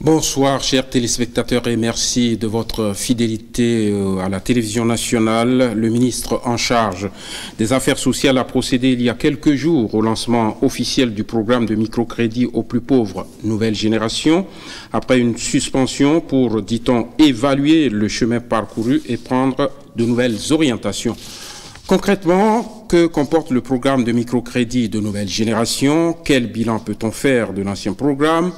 Bonsoir chers téléspectateurs et merci de votre fidélité à la télévision nationale. Le ministre en charge des Affaires sociales a procédé il y a quelques jours au lancement officiel du programme de microcrédit aux plus pauvres nouvelle génération, après une suspension pour, dit-on, évaluer le chemin parcouru et prendre de nouvelles orientations. Concrètement, que comporte le programme de microcrédit de nouvelle génération? Quel bilan peut-on faire de l'ancien programme?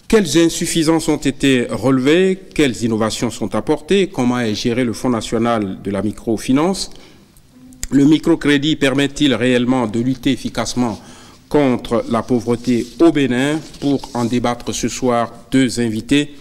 Quelles insuffisances ont été relevées? Quelles innovations sont apportées? Comment est géré le Fonds national de la microfinance? Le microcrédit permet-il réellement de lutter efficacement contre la pauvreté au Bénin? Pour en débattre ce soir, deux invités.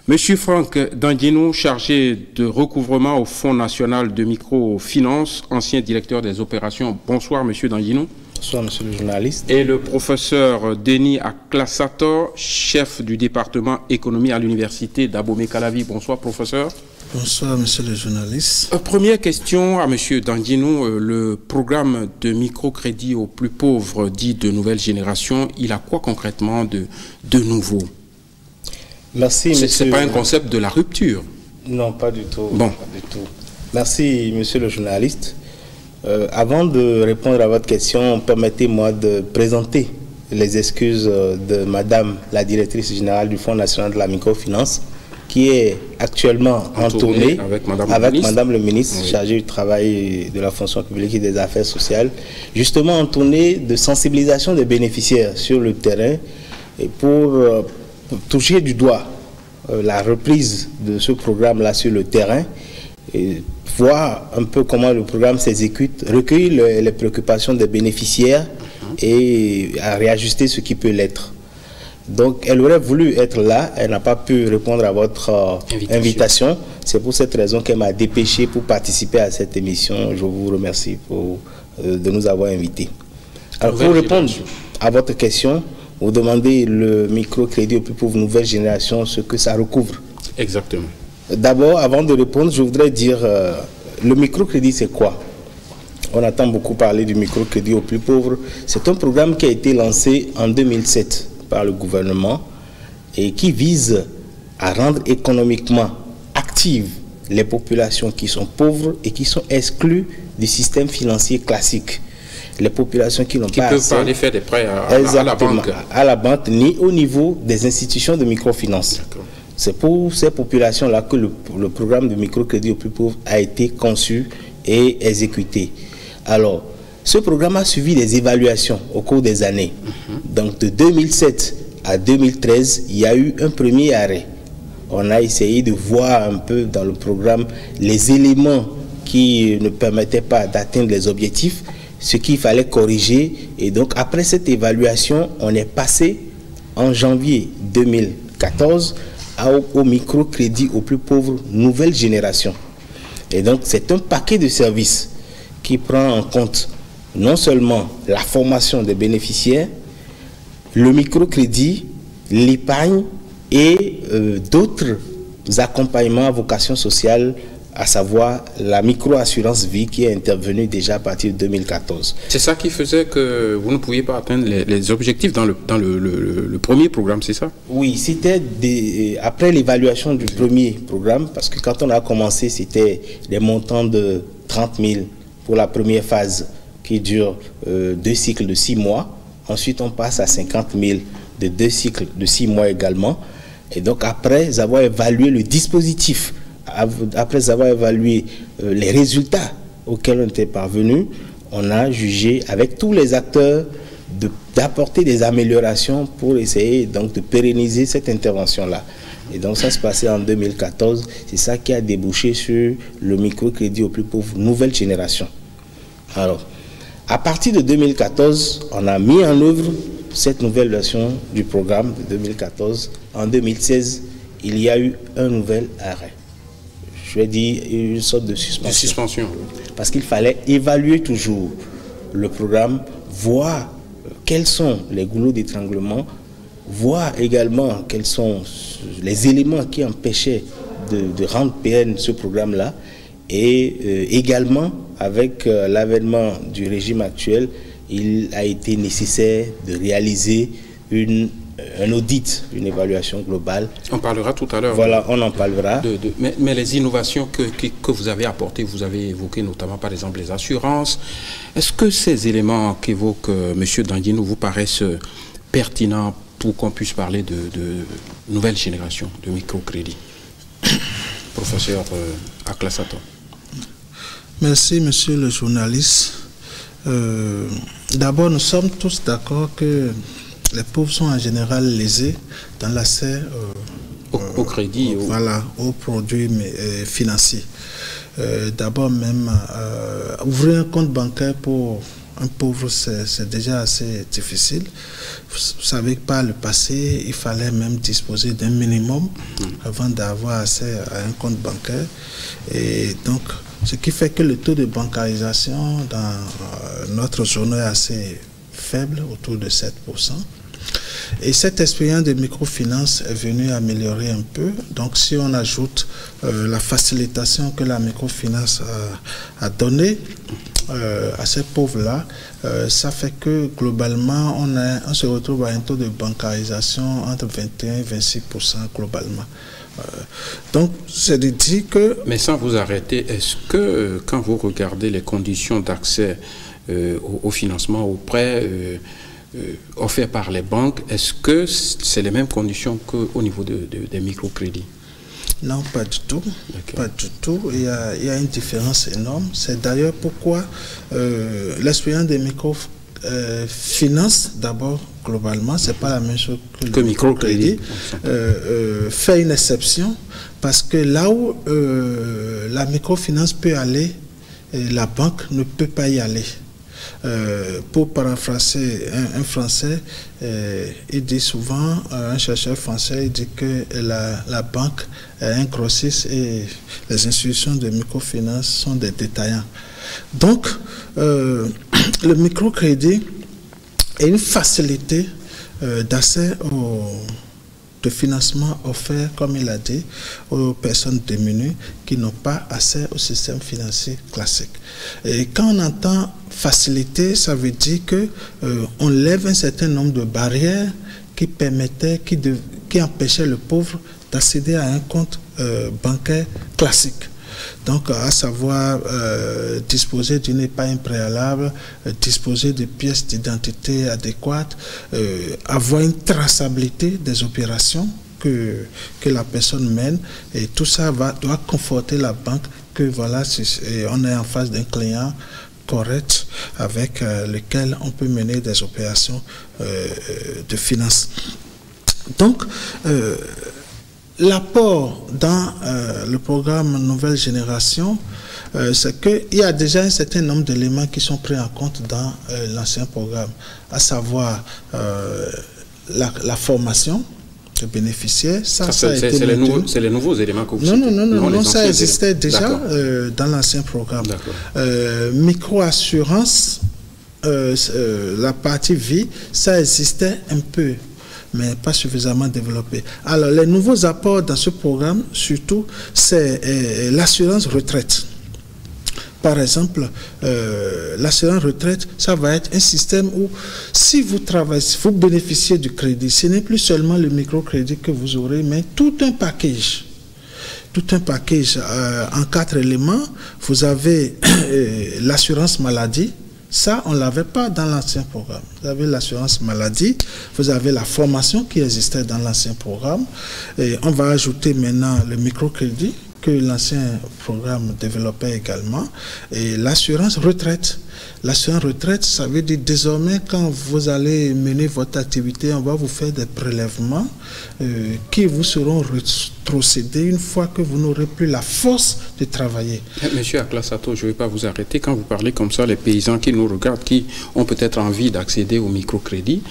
Monsieur Franck Danguinou, chargé de recouvrement au Fonds national de microfinance, ancien directeur des opérations. Bonsoir, monsieur Danguinou. Bonsoir, monsieur le journaliste. Et le professeur Denis Aklassator, chef du département économie à l'université d'Abomey-Calavi. Bonsoir, professeur. Bonsoir, monsieur le journaliste. Première question à monsieur Danguinou. Le programme de microcrédit aux plus pauvres, dit de nouvelle génération, il a quoi concrètement de nouveau? Merci, monsieur. Ce n'est pas un concept de la rupture? Non, pas du tout. Bon. Pas du tout. Merci, monsieur le journaliste. Avant de répondre à votre question, permettez-moi de présenter les excuses de madame la directrice générale du Fonds national de la microfinance, qui est actuellement en tournée avec madame le ministre oui, chargée du travail, et de la fonction publique et des affaires sociales, justement en tournée de sensibilisation des bénéficiaires sur le terrain et pour toucher du doigt la reprise de ce programme-là sur le terrain et voir un peu comment le programme s'exécute, recueillir les préoccupations des bénéficiaires et à réajuster ce qui peut l'être. Donc, elle aurait voulu être là, elle n'a pas pu répondre à votre invitation. C'est pour cette raison qu'elle m'a dépêché pour participer à cette émission. Je vous remercie de nous avoir invités. Alors, pour répondre à votre question, vous demandez le microcrédit aux plus pauvres nouvelle génération, ce que ça recouvre. Exactement. D'abord, avant de répondre, je voudrais dire, le microcrédit, c'est quoi? On entend beaucoup parler du microcrédit aux plus pauvres. C'est un programme qui a été lancé en 2007 par le gouvernement et qui vise à rendre économiquement actives les populations qui sont pauvres et qui sont exclues du système financier classique. Les populations qui n'ont pas peuvent pas aller faire des prêts à la banque ni au niveau des institutions de microfinance. C'est pour ces populations-là que le programme de microcrédit aux plus pauvres a été conçu et exécuté. Alors, ce programme a suivi des évaluations au cours des années. Donc, de 2007 à 2013, il y a eu un premier arrêt. On a essayé de voir un peu dans le programme les éléments qui ne permettaient pas d'atteindre les objectifs, ce qu'il fallait corriger. Et donc, après cette évaluation, on est passé en janvier 2014 au microcrédit aux plus pauvres nouvelle génération. Et donc, c'est un paquet de services qui prend en compte non seulement la formation des bénéficiaires, le microcrédit, l'épargne et d'autres accompagnements à vocation sociale, à savoir la micro-assurance vie qui est intervenue déjà à partir de 2014. C'est ça qui faisait que vous ne pouviez pas atteindre les objectifs dans le premier programme, c'est ça? Oui, c'était après l'évaluation du premier programme, parce que quand on a commencé, c'était des montants de 30 000 pour la première phase qui dure 2 cycles de 6 mois. Ensuite, on passe à 50 000 de 2 cycles de 6 mois également. Et donc, après avoir évalué le dispositif, après avoir évalué les résultats auxquels on était parvenu, on a jugé avec tous les acteurs d'apporter des améliorations pour essayer donc de pérenniser cette intervention-là. Et donc ça se passait en 2014, c'est ça qui a débouché sur le microcrédit aux plus pauvres nouvelle génération. Alors, à partir de 2014, on a mis en œuvre cette nouvelle version du programme de 2014. En 2016, il y a eu un nouvel arrêt. Je vais dire une sorte de suspension. Parce qu'il fallait évaluer toujours le programme, voir quels sont les goulots d'étranglement, voir également quels sont les éléments qui empêchaient de rendre pérenne ce programme-là. Et également, avec l'avènement du régime actuel, il a été nécessaire de réaliser une un audit, une évaluation globale. On parlera tout à l'heure. Voilà, on en parlera. Mais les innovations que vous avez apportées, vous avez évoqué notamment par exemple les assurances. Est-ce que ces éléments qu'évoque M. Dandinou vous paraissent pertinents pour qu'on puisse parler de nouvelle génération de microcrédit? Professeur Aklassato. Merci, monsieur le journaliste. D'abord, nous sommes tous d'accord que les pauvres sont en général lésés dans l'accès au crédit. Voilà, aux produits financiers. D'abord, même ouvrir un compte bancaire pour un pauvre, c'est déjà assez difficile. Vous savez que par le passé, il fallait même disposer d'un minimum avant d'avoir accès à un compte bancaire. Et donc, ce qui fait que le taux de bancarisation dans notre zone est assez faible, autour de 7%. Et cette expérience de microfinance est venue améliorer un peu. Donc, si on ajoute la facilitation que la microfinance a donnée à ces pauvres-là, ça fait que globalement, on se retrouve à un taux de bancarisation entre 21 et 26% globalement. Donc, c'est de dire que... Mais sans vous arrêter, est-ce que quand vous regardez les conditions d'accès au financement, au prêt offerts par les banques, est-ce que c'est les mêmes conditions qu'au niveau des microcrédits? Non, pas du tout. Pas du tout. Il y a une différence énorme. C'est d'ailleurs pourquoi l'expérience des microfinances, d'abord, globalement, c'est pas la même chose que le microcrédit, fait une exception parce que là où la microfinance peut aller, la banque ne peut pas y aller. Pour paraphraser un Français, il dit souvent, un chercheur français, il dit que la banque est un grossiste et les institutions de microfinance sont des détaillants. Donc, le microcrédit est une facilité d'accès de financement offert, comme il a dit, aux personnes démunies qui n'ont pas accès au système financier classique. Et quand on entend facilité, ça veut dire que on lève un certain nombre de barrières qui permettaient, qui empêchaient le pauvre d'accéder à un compte bancaire classique. Donc, à savoir disposer d'une épargne préalable, disposer de pièces d'identité adéquates, avoir une traçabilité des opérations que la personne mène, et tout ça doit conforter la banque que voilà, on est en face d'un client correct avec lequel on peut mener des opérations de finance. Donc, l'apport dans le programme Nouvelle Génération, c'est qu'il y a déjà un certain nombre d'éléments qui sont pris en compte dans l'ancien programme, à savoir la formation de bénéficiaires. C'est les nouveaux éléments que vous citez. Non, ça existait déjà dans l'ancien programme. Micro-assurance, la partie vie, ça existait un peu, mais pas suffisamment développé. Alors, les nouveaux apports dans ce programme, surtout, c'est l'assurance retraite. Par exemple, l'assurance retraite, ça va être un système où, si vous travaillez, si vous bénéficiez du crédit, ce n'est plus seulement le microcrédit que vous aurez, mais tout un package. Tout un package en 4 éléments. Vous avez l'assurance maladie. Ça, on ne l'avait pas dans l'ancien programme. Vous avez l'assurance maladie, vous avez la formation qui existait dans l'ancien programme, et on va ajouter maintenant le microcrédit que l'ancien programme développait également, et l'assurance retraite. L'assurance retraite, ça veut dire désormais quand vous allez mener votre activité, on va vous faire des prélèvements qui vous seront rétrocédés une fois que vous n'aurez plus la force de travailler. Monsieur Aklassato, je ne vais pas vous arrêter. Quand vous parlez comme ça, les paysans qui nous regardent, qui ont peut-être envie d'accéder au microcrédit,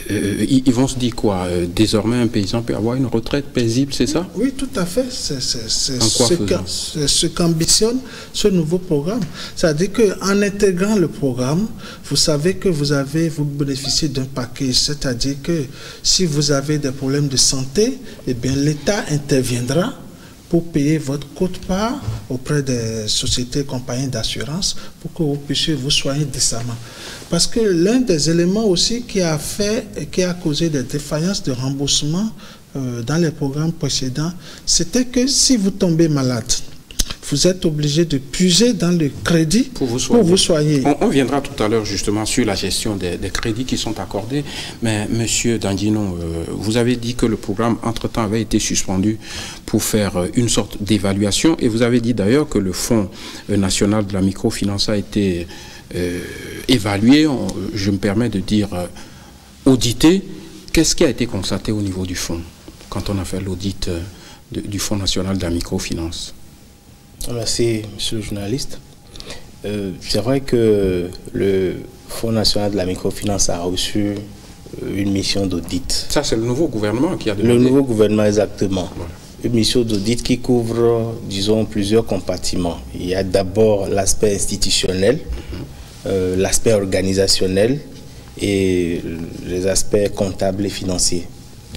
ils vont se dire quoi? Désormais, un paysan peut avoir une retraite paisible, c'est ça? Oui, tout à fait. C'est ce qu'ambitionne ce nouveau programme. C'est-à-dire qu'en intégrant le programme, vous savez que vous bénéficiez d'un package. C'est-à-dire que si vous avez des problèmes de santé, eh bien, l'État interviendra pour payer votre quote-part auprès des sociétés et compagnies d'assurance pour que vous puissiez vous soigner décemment. Parce que l'un des éléments aussi qui a causé des défaillances de remboursement dans les programmes précédents, c'était que si vous tombez malade, vous êtes obligé de puiser dans le crédit pour vous soigner. On viendra tout à l'heure justement sur la gestion des crédits qui sont accordés. Mais Monsieur Dandino, vous avez dit que le programme entre-temps avait été suspendu pour faire une sorte d'évaluation. Et vous avez dit d'ailleurs que le Fonds national de la microfinance a été évalué, je me permets de dire audité. Qu'est-ce qui a été constaté au niveau du fonds quand on a fait l'audit du Fonds national de la microfinance? Merci, monsieur le journaliste. C'est vrai que le Fonds national de la microfinance a reçu une mission d'audit. Ça, c'est le nouveau gouvernement qui a demandé. Le nouveau gouvernement, exactement. Voilà. Une mission d'audit qui couvre, disons, plusieurs compartiments. Il y a d'abord l'aspect institutionnel, l'aspect organisationnel et les aspects comptables et financiers.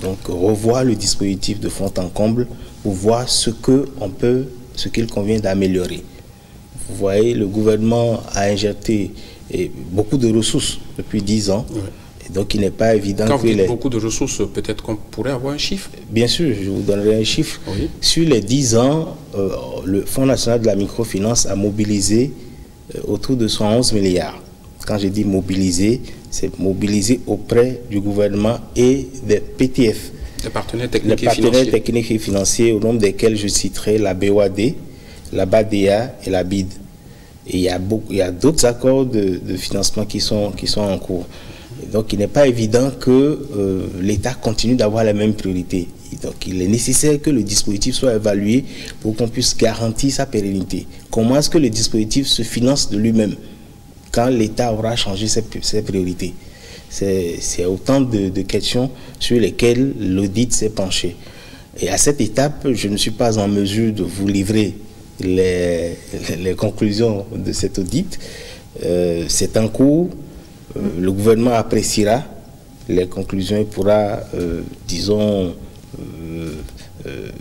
Donc, revoir le dispositif de fond en comble pour voir ce qu'il convient d'améliorer. Vous voyez, le gouvernement a injecté beaucoup de ressources depuis 10 ans. Ouais. Et donc, il n'est pas évident Quand vous dites beaucoup de ressources, peut-être qu'on pourrait avoir un chiffre? Bien sûr, je vous donnerai un chiffre. Oui. Sur les 10 ans, le Fonds national de la microfinance a mobilisé autour de 111 milliards. Quand je dis mobiliser, c'est mobiliser auprès du gouvernement et des PTF. Les partenaires techniques et financiers. Au nombre desquels je citerai la BOAD, la BADEA et la BID. Et il y a d'autres accords de financement qui sont en cours. Et donc il n'est pas évident que l'État continue d'avoir les mêmes priorités. Et donc il est nécessaire que le dispositif soit évalué pour qu'on puisse garantir sa pérennité. Comment est-ce que le dispositif se finance de lui-même quand l'État aura changé ses priorités? C'est autant de questions sur lesquelles l'audit s'est penché. Et à cette étape, je ne suis pas en mesure de vous livrer les conclusions de cet audit. C'est en cours. Le gouvernement appréciera les conclusions et pourra, disons,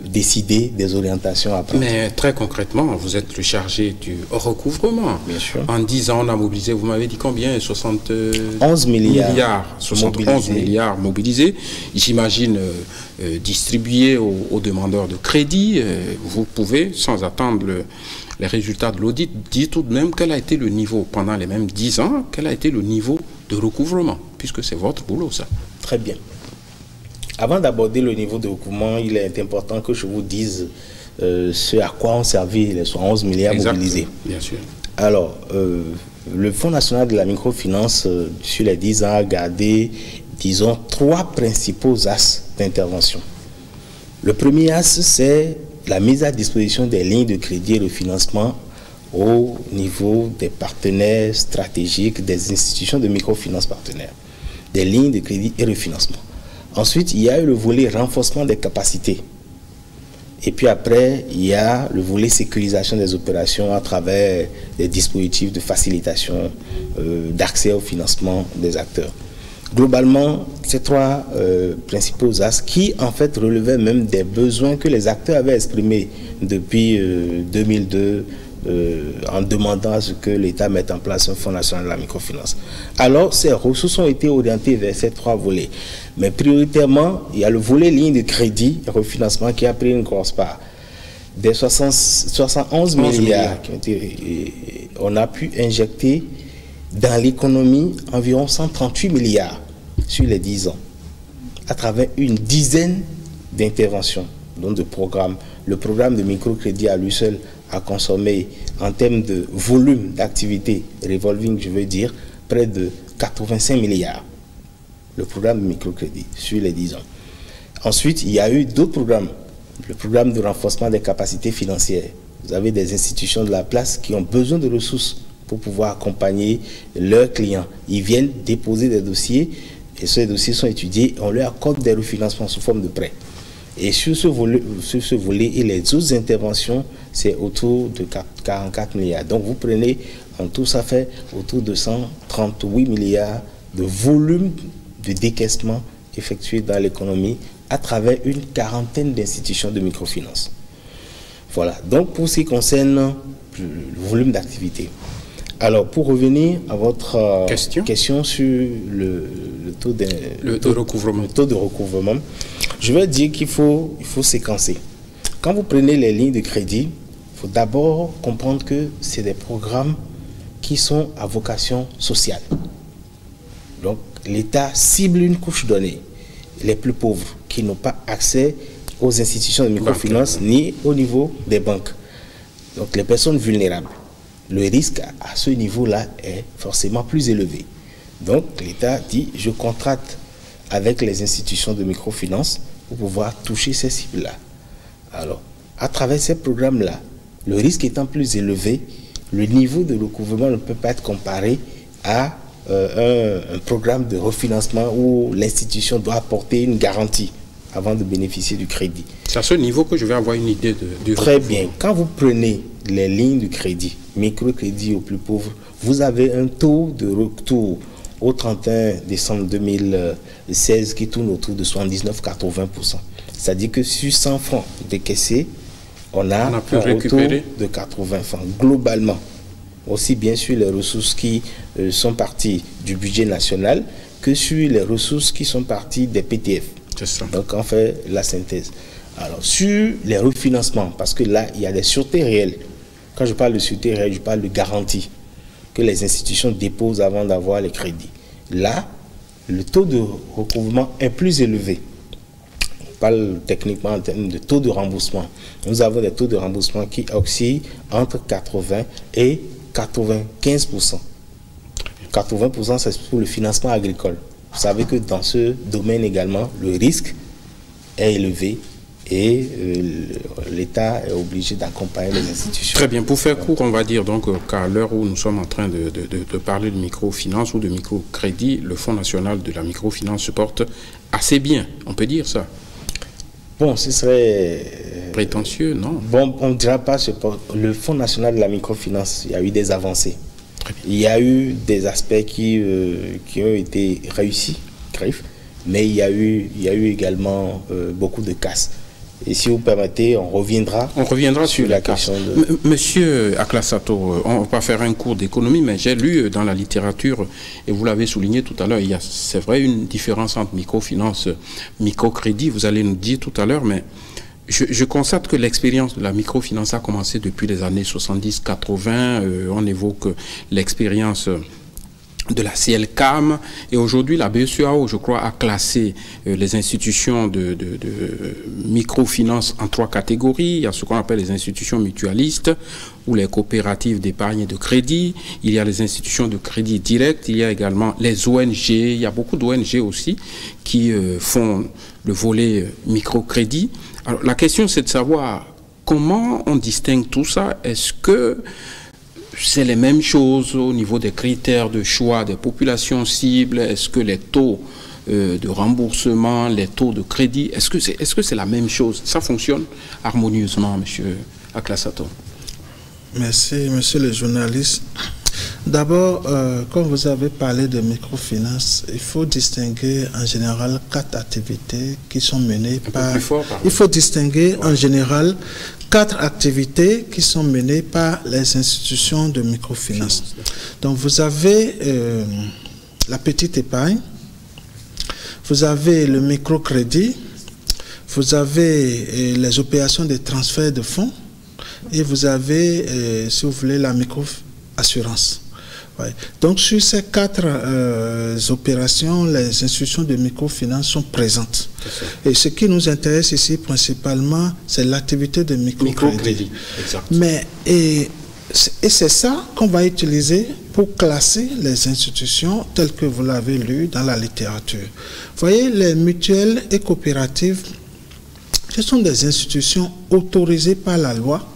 décider des orientations à prendre. Mais très concrètement, vous êtes le chargé du recouvrement. Bien sûr. En 10 ans, on a mobilisé, vous m'avez dit combien? 71 milliards. 71 milliards mobilisés. J'imagine distribués aux demandeurs de crédit. Vous pouvez, sans attendre les résultats de l'audit, dire tout de même quel a été le niveau, pendant les mêmes 10 ans, quel a été le niveau de recouvrement, puisque c'est votre boulot, ça. Très bien. Avant d'aborder le niveau de recouvrement, il est important que je vous dise ce à quoi ont servi les 111 milliards mobilisés. Bien sûr. Alors, le Fonds national de la microfinance, sur les 10 ans, a gardé, disons, 3 principaux axes d'intervention. Le premier axe, c'est la mise à disposition des lignes de crédit et de financement au niveau des partenaires stratégiques, des institutions de microfinance partenaires, des lignes de crédit et de financement. Ensuite, il y a eu le volet renforcement des capacités. Et puis après, il y a le volet sécurisation des opérations à travers des dispositifs de facilitation d'accès au financement des acteurs. Globalement, ces 3 principaux axes qui, en fait, relevaient même des besoins que les acteurs avaient exprimés depuis 2002 en demandant à ce que l'État mette en place un Fonds national de la microfinance. Alors, ces ressources ont été orientées vers ces 3 volets. Mais prioritairement, il y a le volet ligne de crédit et refinancement qui a pris une grosse part. Des 71 milliards qui ont été, on a pu injecter dans l'économie environ 138 milliards sur les 10 ans, à travers une dizaine d'interventions, donc de programmes. Le programme de microcrédit à lui seul a consommé, en termes de volume d'activité revolving, je veux dire, près de 85 milliards. Le programme de microcrédit sur les 10 ans. Ensuite, il y a eu d'autres programmes. Le programme de renforcement des capacités financières. Vous avez des institutions de la place qui ont besoin de ressources pour pouvoir accompagner leurs clients. Ils viennent déposer des dossiers et ces dossiers sont étudiés et on leur accorde des refinancements sous forme de prêts. Et sur ce volet et les autres interventions, c'est autour de 44 milliards. Donc vous prenez, en tout, ça fait autour de 138 milliards de volume de décaissement effectué dans l'économie à travers une quarantaine d'institutions de microfinance. Voilà, donc pour ce qui concerne le volume d'activité. Alors, pour revenir à votre question sur le taux de recouvrement, je vais dire qu'il faut séquencer. Quand vous prenez les lignes de crédit, il faut d'abord comprendre que c'est des programmes qui sont à vocation sociale. Donc, l'État cible une couche donnée, les plus pauvres, qui n'ont pas accès aux institutions de microfinance ni au niveau des banques. Donc, les personnes vulnérables. Le risque à ce niveau-là est forcément plus élevé. Donc, l'État dit, je contracte avec les institutions de microfinance pour pouvoir toucher ces cibles-là. Alors, à travers ces programmes-là, le risque étant plus élevé, le niveau de recouvrement ne peut pas être comparé à un programme de refinancement où l'institution doit apporter une garantie avant de bénéficier du crédit. C'est à ce niveau que je vais avoir une idée du Très bien. Quand vous prenez les lignes de crédit, microcrédit aux plus pauvres, vous avez un taux de retour au 31 décembre 2016 qui tourne autour de 79-80%. C'est-à-dire que sur 100 francs décaissés, on a un retour de 80 francs globalement. Aussi bien sur les ressources qui sont parties du budget national que sur les ressources qui sont parties des PTF. Donc on fait la synthèse. Alors sur les refinancements, parce que là il y a des sûretés réelles. Quand je parle de sûreté réelle, je parle de garantie que les institutions déposent avant d'avoir les crédits. Là, le taux de recouvrement est plus élevé. On parle techniquement en termes de taux de remboursement. Nous avons des taux de remboursement qui oscillent entre 80 et 95%. 80%, c'est pour le financement agricole. Vous savez que dans ce domaine également, le risque est élevé et l'État est obligé d'accompagner les institutions. Très bien. Pour faire court, on va dire donc qu'à l'heure où nous sommes en train de parler de microfinance ou de microcrédit, le Fonds national de la microfinance se porte assez bien. On peut dire ça? Bon, ce serait... prétentieux, non? Bon, on ne dira pas le Fonds national de la microfinance, il y a eu des avancées. Il y a eu des aspects qui ont été réussis, mais il y a eu également beaucoup de casses. Et si vous permettez, on reviendra sur la question de... Monsieur Aklassato, on ne va pas faire un cours d'économie, mais j'ai lu dans la littérature, et vous l'avez souligné tout à l'heure, il y a, c'est vrai, une différence entre microfinance, microcrédit, vous allez nous dire tout à l'heure, mais je constate que l'expérience de la microfinance a commencé depuis les années 70-80. On évoque l'expérience de la CLCAM et aujourd'hui la BCEAO, je crois, a classé les institutions de microfinance en 3 catégories. Il y a ce qu'on appelle les institutions mutualistes ou les coopératives d'épargne et de crédit. Il y a les institutions de crédit direct. Il y a également les ONG. Il y a beaucoup d'ONG aussi qui font le volet microcrédit. Alors la question c'est de savoir comment on distingue tout ça. Est-ce que c'est les mêmes choses au niveau des critères de choix des populations cibles? Est-ce que les taux de remboursement, les taux de crédit, est-ce que c'est la même chose? Ça fonctionne harmonieusement, monsieur Aklassato? Merci, monsieur le journaliste. D'abord, quand vous avez parlé de microfinance, il faut distinguer en général 4 activités qui sont menées par... Il faut distinguer en général 4 activités qui sont menées par les institutions de microfinance. Donc vous avez la petite épargne, vous avez le microcrédit, vous avez les opérations de transfert de fonds et vous avez, si vous voulez, la micro-assurance. Ouais. Donc sur ces 4 opérations, les institutions de microfinance sont présentes. Et ce qui nous intéresse ici principalement, c'est l'activité de microcrédit. Mais et c'est ça qu'on va utiliser pour classer les institutions telles que vous l'avez lu dans la littérature. Vous voyez, les mutuelles et coopératives, ce sont des institutions autorisées par la loi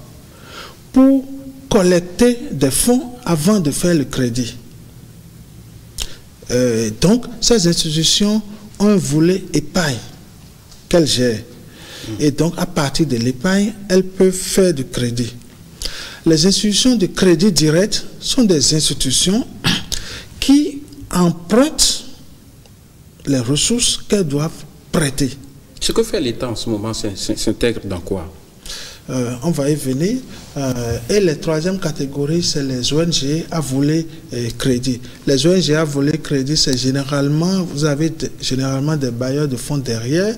pour collecter des fonds avant de faire le crédit. Donc, ces institutions ont un volet épargne qu'elles gèrent. Et donc, à partir de l'épargne, elles peuvent faire du crédit. Les institutions de crédit direct sont des institutions qui empruntent les ressources qu'elles doivent prêter. Ce que fait l'État en ce moment s'intègre dans quoi? on va y venir. Et la troisième catégorie, c'est les ONG à voler crédit. Les ONG à voler crédit, c'est généralement, vous avez généralement des bailleurs de fonds derrière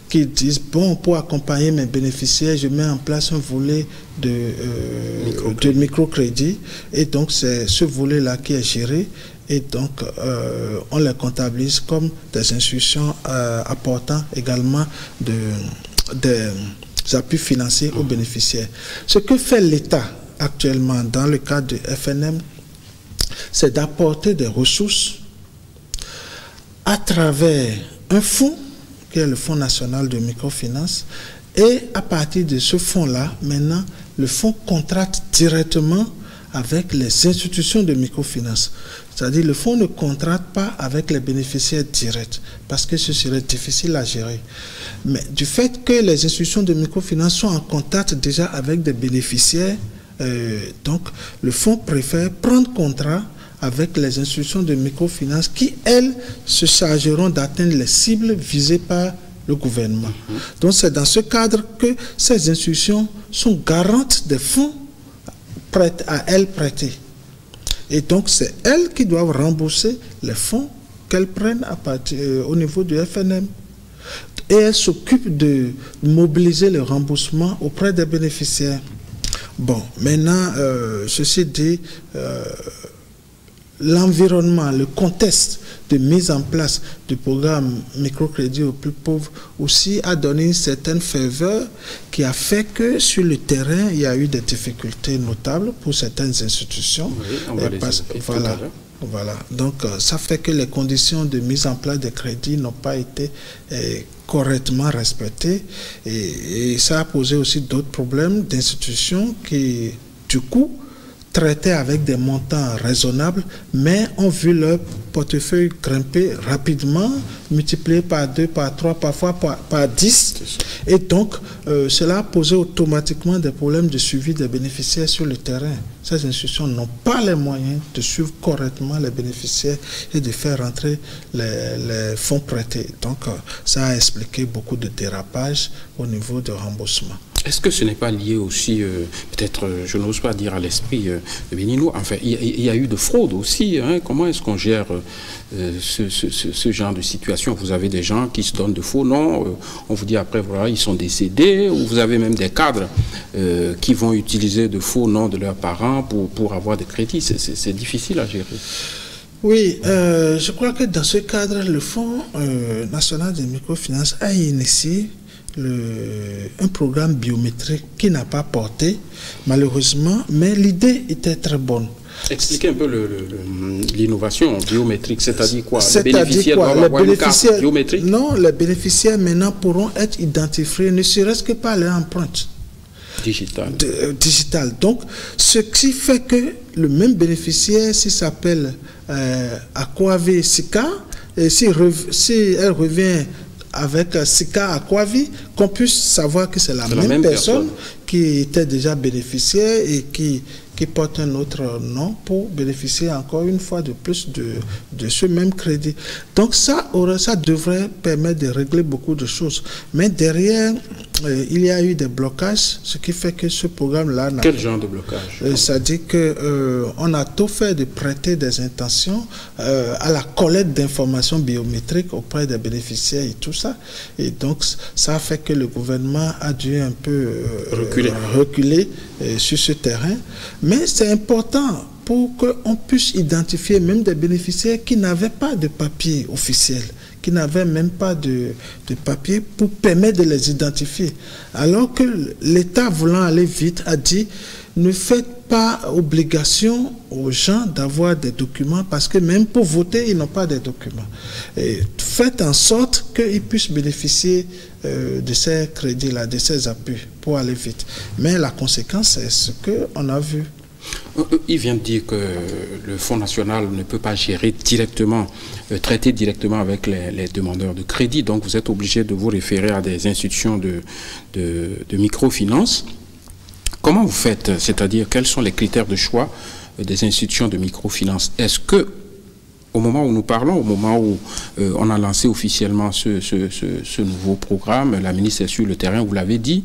qui disent, bon, pour accompagner mes bénéficiaires, je mets en place un volet de microcrédit. Et donc, c'est ce volet-là qui est géré. Et donc, on les comptabilise comme des institutions apportant également des appuis financiers aux bénéficiaires. Ce que fait l'État actuellement dans le cadre du FNM, c'est d'apporter des ressources à travers un fonds, qui est le Fonds national de microfinance, et à partir de ce fonds-là, maintenant, le fonds contracte directement avec les institutions de microfinance. C'est-à-dire le fonds ne contracte pas avec les bénéficiaires directs parce que ce serait difficile à gérer. Mais du fait que les institutions de microfinance sont en contact déjà avec des bénéficiaires, donc le fonds préfère prendre contrat avec les institutions de microfinance qui, elles, se chargeront d'atteindre les cibles visées par le gouvernement. Donc c'est dans ce cadre que ces institutions sont garantes des fonds prêtes à elles prêter. Et donc, c'est elles qui doivent rembourser les fonds qu'elles prennent au niveau du FNM. Et elles s'occupent de mobiliser le remboursement auprès des bénéficiaires. Bon, maintenant, ceci dit, l'environnement, le contexte de mise en place du programme microcrédit aux plus pauvres aussi a donné une certaine faveur qui a fait que sur le terrain, il y a eu des difficultés notables pour certaines institutions. Oui, on va les évoquer tout à l'heure. Voilà. Donc, ça fait que les conditions de mise en place des crédits n'ont pas été correctement respectées. Et ça a posé aussi d'autres problèmes d'institutions qui, du coup, traitaient avec des montants raisonnables, mais ont vu leur portefeuille grimper rapidement, multiplié par 2, par 3, parfois par 10. Et donc, cela a posé automatiquement des problèmes de suivi des bénéficiaires sur le terrain. Ces institutions n'ont pas les moyens de suivre correctement les bénéficiaires et de faire rentrer les fonds prêtés. Donc, ça a expliqué beaucoup de dérapages au niveau de remboursement. Est-ce que ce n'est pas lié aussi, peut-être, je n'ose pas dire à l'esprit béninois, enfin, il y a eu de fraude aussi, hein? Comment est-ce qu'on gère ce genre de situation? Vous avez des gens qui se donnent de faux noms, on vous dit après, voilà, ils sont décédés, ou vous avez même des cadres qui vont utiliser de faux noms de leurs parents pour avoir des crédits. C'est difficile à gérer. Oui, je crois que dans ce cadre, le Fonds national de microfinance a initié un programme biométrique qui n'a pas porté, malheureusement, mais l'idée était très bonne. Expliquez un peu l'innovation biométrique, c'est-à-dire quoi? C'est-à-dire quoi? Les bénéficiaires biométriques? Non, les bénéficiaires maintenant pourront être identifiés, ne serait-ce que par leur empreinte digitale. Donc, ce qui fait que le même bénéficiaire, s'il s'appelle Akwavi Sika, et si elle revient avec Sika Akwavi, qu'on puisse savoir que c'est la même personne qui était déjà bénéficiaire et qui porte un autre nom pour bénéficier encore une fois de plus de ce même crédit. Donc ça devrait permettre de régler beaucoup de choses. Mais derrière, il y a eu des blocages, ce qui fait que ce programme-là... Quel genre de blocage? C'est-à-dire qu'on a tout fait de prêter des intentions à la collecte d'informations biométriques auprès des bénéficiaires et tout ça. Et donc, ça a fait que le gouvernement a dû un peu reculer sur ce terrain. Mais c'est important pour qu'on puisse identifier même des bénéficiaires qui n'avaient pas de papier officiel, qui n'avaient même pas de papier pour permettre de les identifier. Alors que l'État, voulant aller vite, a dit ne faites pas obligation aux gens d'avoir des documents parce que même pour voter, ils n'ont pas de documents. Et faites en sorte qu'ils puissent bénéficier de ces crédits-là, de ces appuis pour aller vite. Mais la conséquence, c'est ce qu'on a vu. Il vient de dire que le Fonds national ne peut pas gérer directement, traiter directement avec les demandeurs de crédit. Donc, vous êtes obligé de vous référer à des institutions de microfinance. Comment vous faites? C'est-à-dire, quels sont les critères de choix des institutions de microfinance? Est-ce que, au moment où nous parlons, au moment où on a lancé officiellement ce nouveau programme, la ministre est sur le terrain, vous l'avez dit,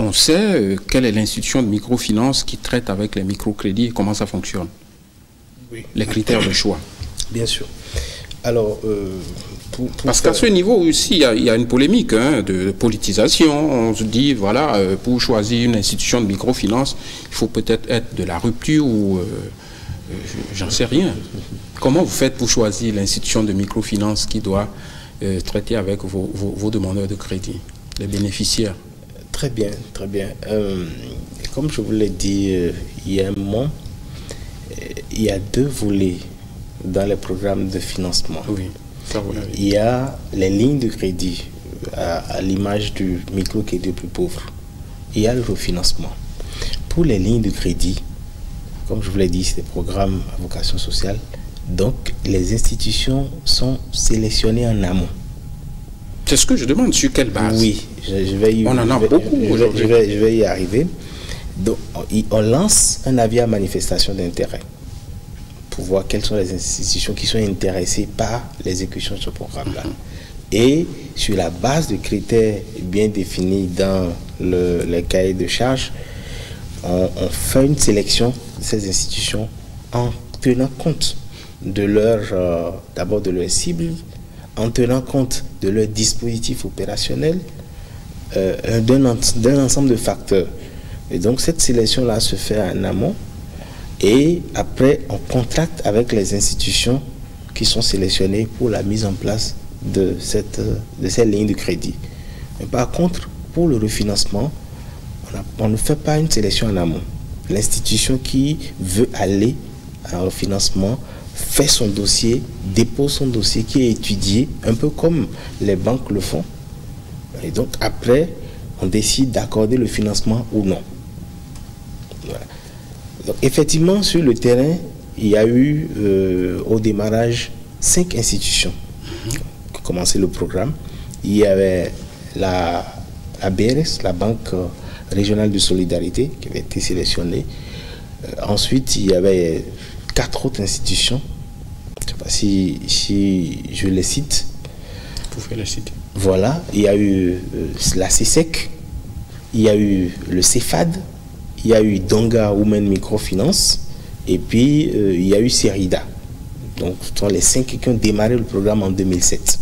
on sait quelle est l'institution de microfinance qui traite avec les microcrédits et comment ça fonctionne. Oui. Les critères de choix. Bien sûr. Alors, parce qu'à ce niveau aussi, il y a une polémique de politisation. On se dit, voilà, pour choisir une institution de microfinance, il faut peut-être être de la rupture ou j'en sais rien. Comment vous faites pour choisir l'institution de microfinance qui doit traiter avec vos demandeurs de crédit, les bénéficiaires? Très bien, très bien. Comme je vous l'ai dit il y a un moment, il y a deux volets dans les programmes de financement. Oui, ça vous l'avez dit. Il y a les lignes de crédit, à l'image du microcrédit plus pauvre. Il y a le refinancement. Pour les lignes de crédit, comme je vous l'ai dit, c'est des programmes à vocation sociale. Donc, les institutions sont sélectionnées en amont. C'est ce que je demande, sur quelle base? Oui, on en a beaucoup aujourd'hui. Je vais y arriver. Donc, on lance un avis à manifestation d'intérêt pour voir quelles sont les institutions qui sont intéressées par l'exécution de ce programme-là. Et sur la base de critères bien définis dans le cahier de charges, on fait une sélection de ces institutions en tenant compte de d'abord de leur cible, en tenant compte de leur dispositif opérationnel, d'un ensemble de facteurs. Et donc cette sélection-là se fait en amont et après on contracte avec les institutions qui sont sélectionnées pour la mise en place de cette ligne de crédit. Mais par contre, pour le refinancement, on ne fait pas une sélection en amont. L'institution qui veut aller en refinancement fait son dossier, dépose son dossier qui est étudié, un peu comme les banques le font. Et donc après, on décide d'accorder le financement ou non. Voilà. Donc, effectivement, sur le terrain, il y a eu au démarrage 5 institutions qui ont commencé le programme. Il y avait la BRS, la Banque régionale de solidarité, qui avait été sélectionnée. Ensuite, il y avait 4 autres institutions. Je ne sais pas si je les cite. Vous pouvez les citer. Voilà, il y a eu la CSEC, il y a eu le CEFAD, il y a eu Donga Women Microfinance, et puis il y a eu Serida. Donc, ce sont les 5 qui ont démarré le programme en 2007.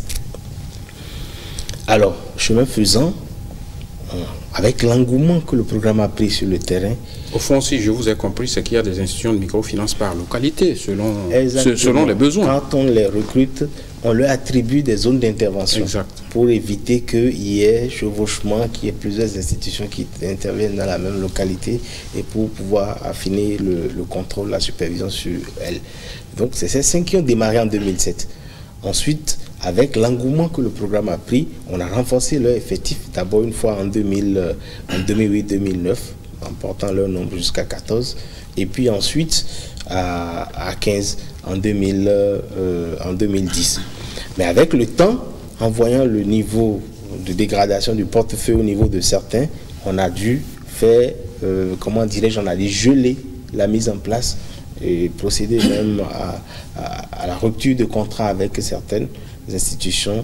Alors, chemin faisant, avec l'engouement que le programme a pris sur le terrain. Au fond, si je vous ai compris, c'est qu'il y a des institutions de microfinance par localité, selon les besoins. Quand on les recrute, on leur attribue des zones d'intervention pour éviter qu'il y ait chevauchement, qu'il y ait plusieurs institutions qui interviennent dans la même localité et pour pouvoir affiner le contrôle, la supervision sur elles. Donc, c'est ces 5 qui ont démarré en 2007. Ensuite, avec l'engouement que le programme a pris, on a renforcé leur effectif d'abord une fois en 2008-2009, en portant leur nombre jusqu'à 14, et puis ensuite à 15 en 2010. Mais avec le temps, en voyant le niveau de dégradation du portefeuille au niveau de certains, on a dû faire, comment dirais-je, on a dû geler la mise en place et procéder même à la rupture de contrat avec certaines institutions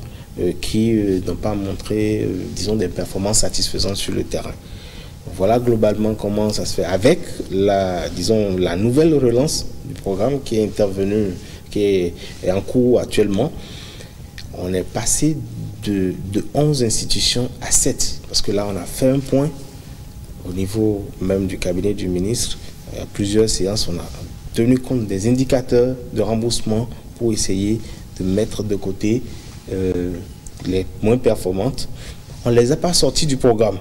qui n'ont pas montré, disons, des performances satisfaisantes sur le terrain. Voilà globalement comment ça se fait. Avec la nouvelle relance du programme qui est intervenue, qui est en cours actuellement, on est passé de 11 institutions à 7. Parce que là, on a fait un point au niveau même du cabinet du ministre. Il y a plusieurs séances, on a tenu compte des indicateurs de remboursement pour essayer de mettre de côté les moins performantes. On ne les a pas sortis du programme,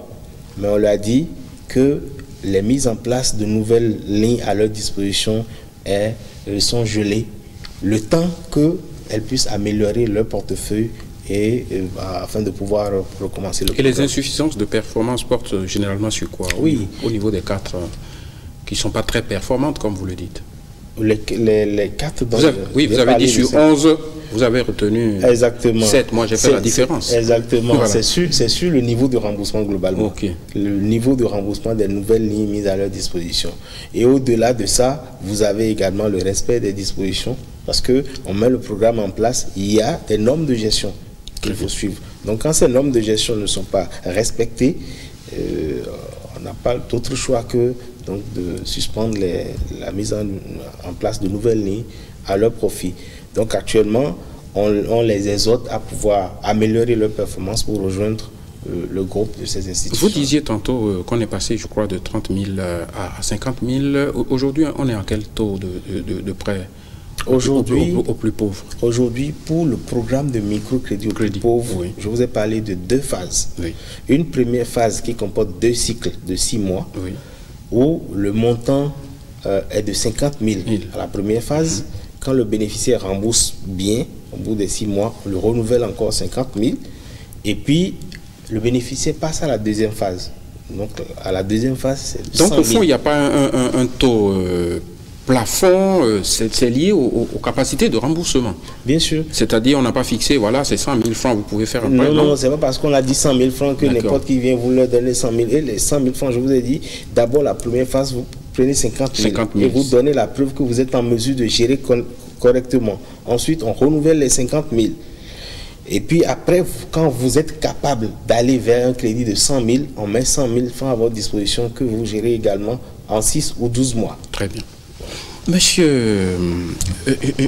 mais on leur a dit que les mises en place de nouvelles lignes à leur disposition sont gelées, le temps qu'elles puissent améliorer leur portefeuille et afin de pouvoir recommencer le programme. Et les insuffisances de performance portent généralement sur quoi? Oui. Au niveau des 4 qui ne sont pas très performantes, comme vous le dites. Les 4 dont vous avez dit sur 11, vous avez retenu 7. Moi, j'ai fait la différence. Exactement. Voilà. C'est sur le niveau de remboursement globalement. Le niveau de remboursement des nouvelles lignes mises à leur disposition. Et au-delà de ça, vous avez également le respect des dispositions parce qu'on met le programme en place, il y a des normes de gestion qu'il faut suivre. Donc, quand ces normes de gestion ne sont pas respectées, on n'a pas d'autre choix que donc, de suspendre la mise en place de nouvelles lignes à leur profit. Donc actuellement, on les exhorte à pouvoir améliorer leur performance pour rejoindre le groupe de ces institutions. Vous disiez tantôt qu'on est passé, je crois, de 30 000 à 50 000. Aujourd'hui, on est à quel taux de prêt aujourd'hui aux plus pauvres? Aujourd'hui, pour le programme de microcrédit aux plus pauvres, oui, je vous ai parlé de 2 phases. Oui. Une première phase qui comporte 2 cycles de 6 mois, oui, où le montant est de 50 000 à la première phase. Quand le bénéficiaire rembourse bien, au bout des 6 mois, on le renouvelle encore 50 000. Et puis, le bénéficiaire passe à la deuxième phase. Donc, à la deuxième phase, c'est 100 000. Donc, au fond, il n'y a pas un taux plafond, c'est lié aux capacités de remboursement. Bien sûr. C'est-à-dire, on n'a pas fixé, voilà, c'est 100 000 francs, vous pouvez faire un prêt. Non, c'est pas parce qu'on a dit 100 000 francs que n'importe qui vient vous leur donner 100 000. Et les 100 000 francs, je vous ai dit, d'abord, la première phase, vous prenez 50 000. Et vous donnez la preuve que vous êtes en mesure de gérer correctement. Ensuite, on renouvelle les 50 000. Et puis après, quand vous êtes capable d'aller vers un crédit de 100 000, on met 100 000 francs à votre disposition que vous gérez également en 6 ou 12 mois. Très bien. Monsieur,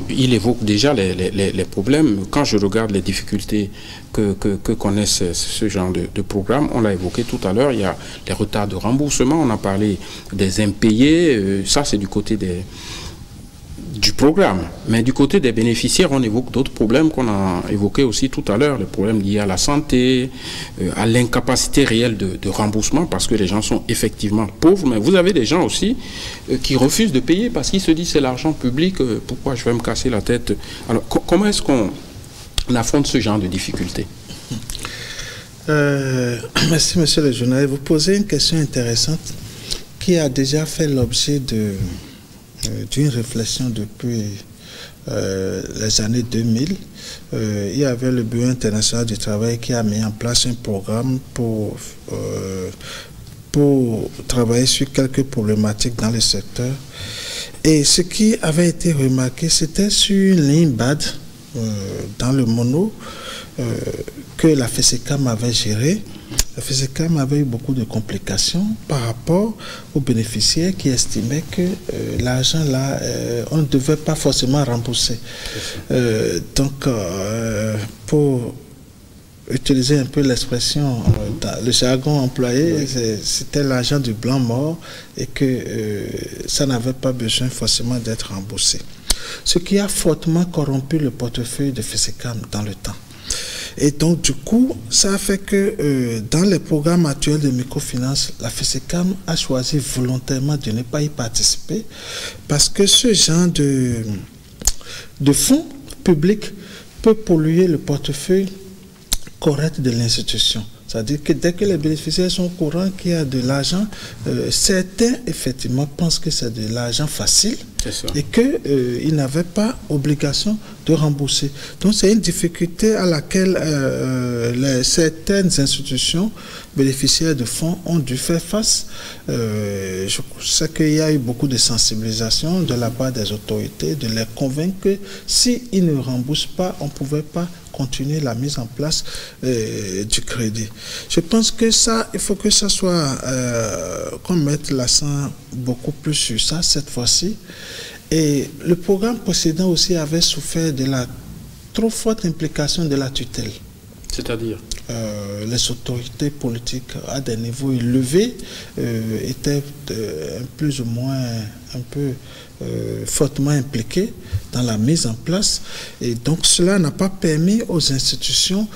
il évoque déjà les problèmes. Quand je regarde les difficultés que connaissent ce genre de programme, on l'a évoqué tout à l'heure, il y a les retards de remboursement, on a parlé des impayés, ça c'est du côté du programme. Mais du côté des bénéficiaires, on évoque d'autres problèmes qu'on a évoqués aussi tout à l'heure, les problèmes liés à la santé, à l'incapacité réelle de remboursement, parce que les gens sont effectivement pauvres. Mais vous avez des gens aussi qui refusent de payer parce qu'ils se disent c'est l'argent public, pourquoi je vais me casser la tête? Alors, comment est-ce qu'on affronte ce genre de difficultés? Merci, monsieur le journaliste. Vous posez une question intéressante qui a déjà fait l'objet d'une réflexion depuis les années 2000. Il y avait le Bureau international du travail qui a mis en place un programme pour travailler sur quelques problématiques dans le secteur. Et ce qui avait été remarqué, c'était sur une ligne BAD dans le mono que la FESECAM avait gérée. La FESECAM avait eu beaucoup de complications par rapport aux bénéficiaires qui estimaient que l'argent là, on ne devait pas forcément rembourser. Donc, pour utiliser un peu l'expression, le jargon employé, c'était l'argent du blanc mort et que ça n'avait pas besoin forcément d'être remboursé. Ce qui a fortement corrompu le portefeuille de FESECAM dans le temps. Et donc, du coup, ça a fait que dans les programmes actuels de microfinance, la FESECAM a choisi volontairement de ne pas y participer parce que ce genre de fonds publics peut polluer le portefeuille correct de l'institution. C'est-à-dire que dès que les bénéficiaires sont au courant qu'il y a de l'argent, certains, effectivement, pensent que c'est de l'argent facile et qu'ils n'avaient pas obligation de rembourser. Donc, c'est une difficulté à laquelle certaines institutions bénéficiaires de fonds ont dû faire face. Je sais qu'il y a eu beaucoup de sensibilisation de la part des autorités, de les convaincre que s'ils ne remboursent pas, on ne pouvait pas continuer la mise en place du crédit. Je pense que ça, il faut que ça soit, qu'on mette l'accent beaucoup plus sur ça cette fois-ci. Et le programme précédent aussi avait souffert de la trop forte implication de la tutelle. C'est-à-dire les autorités politiques à des niveaux élevés étaient plus ou moins un peu fortement impliquées dans la mise en place, et donc cela n'a pas permis aux institutions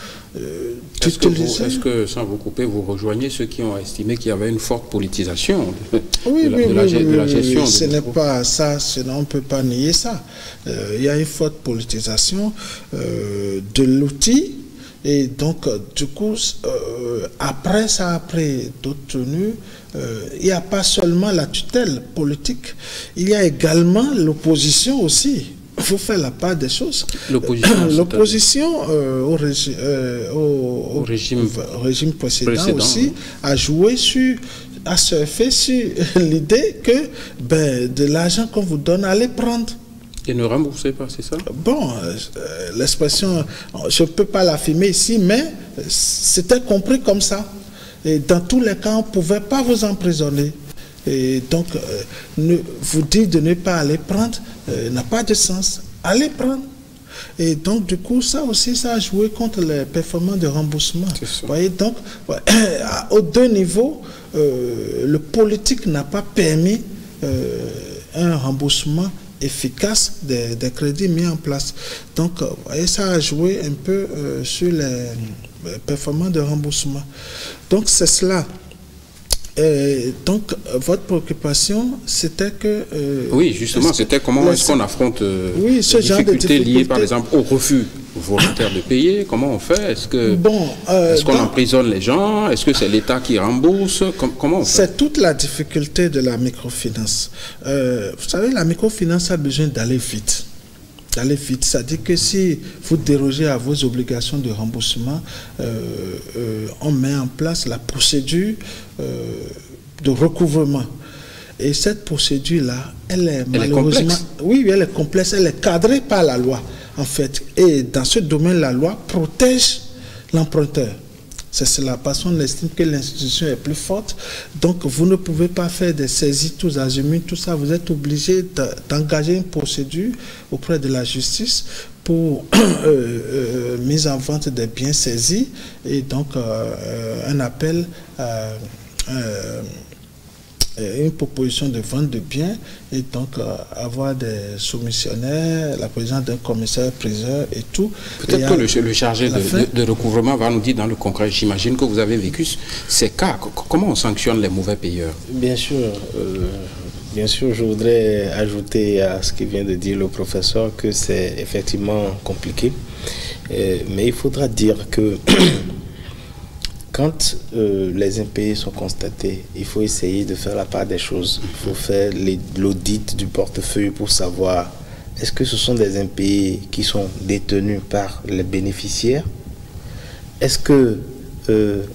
d'utiliser... Est-ce que, sans vous couper, vous rejoignez ceux qui ont estimé qu'il y avait une forte politisation de la gestion? Ce n'est pas ça, sinon on ne peut pas nier ça. Il y a une forte politisation de l'outil. Et donc, du coup, après ça a pris d'autres tenues. Il n'y a pas seulement la tutelle politique, il y a également l'opposition aussi. Il faut faire la part des choses. L'opposition au régime précédent aussi a joué a surfé sur l'idée que de l'argent qu'on vous donne, allez prendre. Et ne remboursez pas, c'est ça? Bon, l'expression, je ne peux pas l'affirmer ici, mais c'était compris comme ça. Et dans tous les cas, on ne pouvait pas vous emprisonner. Et donc, vous dire de ne pas aller prendre n'a pas de sens. Allez prendre. Et donc, du coup, ça aussi, ça a joué contre les performances de remboursement. Vous voyez, donc, aux deux niveaux, le politique n'a pas permis un remboursement efficace des crédits mis en place. Donc, vous voyez, ça a joué un peu sur les performances de remboursement. Donc, c'est cela. Donc, votre préoccupation, c'était que... oui, justement, c'était comment est-ce qu'on affronte oui, ce les genre de difficultés liées, par exemple, au refus volontaire de payer. Comment on fait? Est-ce qu'on emprisonne les gens? Est-ce que c'est l'État qui rembourse? Comment on fait? C'est toute la difficulté de la microfinance. Vous savez, la microfinance a besoin d'aller vite. D'aller vite, c'est-à-dire que si vous dérogez à vos obligations de remboursement, on met en place la procédure de recouvrement. Et cette procédure-là, elle est malheureusement... complexe. Oui, elle est complexe, elle est cadrée par la loi, en fait. Et dans ce domaine, la loi protège l'emprunteur. C'est cela, parce qu'on estime que l'institution est plus forte. Donc, vous ne pouvez pas faire des saisies tous azimuts, tout ça. Vous êtes obligé d'engager une procédure auprès de la justice pour mise en vente des biens saisis et donc un appel une proposition de vente de biens et donc avoir des soumissionnaires, la présence d'un commissaire-priseur et tout. Peut-être que le chargé de recouvrement va nous dire dans le concret. J'imagine que vous avez vécu ces cas. Comment on sanctionne les mauvais payeurs? Bien sûr, je voudrais ajouter à ce que vient de dire le professeur que c'est effectivement compliqué. Mais il faudra dire que quand les impayés sont constatés, il faut essayer de faire la part des choses. Il faut faire l'audit du portefeuille pour savoir est-ce que ce sont des impayés qui sont détenus par les bénéficiaires? Est-ce que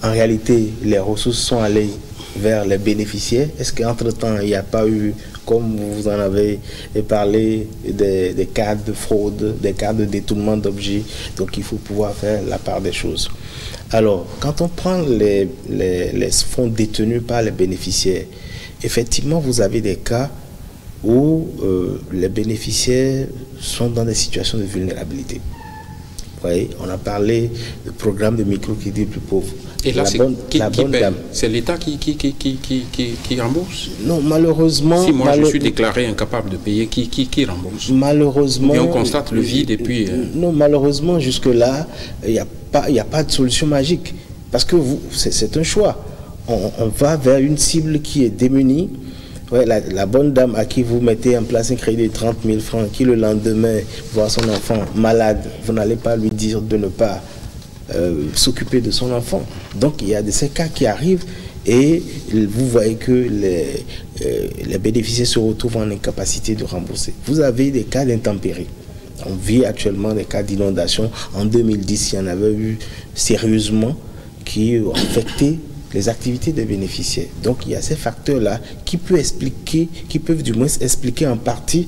en réalité les ressources sont allées vers les bénéficiaires? Est-ce qu'entre-temps il n'y a pas eu, comme vous en avez parlé, des cas de fraude, des cas de détournement d'objets? Donc il faut pouvoir faire la part des choses. Alors, quand on prend les fonds détenus par les bénéficiaires, effectivement, vous avez des cas où les bénéficiaires sont dans des situations de vulnérabilité. Vous voyez, on a parlé de programme de microcrédit plus pauvres. Et là, c'est l'État qui rembourse? Non, malheureusement... Si moi je suis déclaré incapable de payer, qui rembourse? Malheureusement... Et on constate le vide et puis... Non, malheureusement, jusque-là, il n'y a pas de solution magique. Parce que c'est un choix. On va vers une cible qui est démunie. Ouais, la bonne dame à qui vous mettez en place un crédit de 30 000 francs, qui le lendemain voit son enfant malade, vous n'allez pas lui dire de ne pas s'occuper de son enfant. Donc il y a de ces cas qui arrivent et vous voyez que les bénéficiaires se retrouvent en incapacité de rembourser. Vous avez des cas d'intempéries. On vit actuellement des cas d'inondation. En 2010, il y en avait eu sérieusement qui ont affecté les activités des bénéficiaires. Donc il y a ces facteurs-là qui peuvent du moins expliquer en partie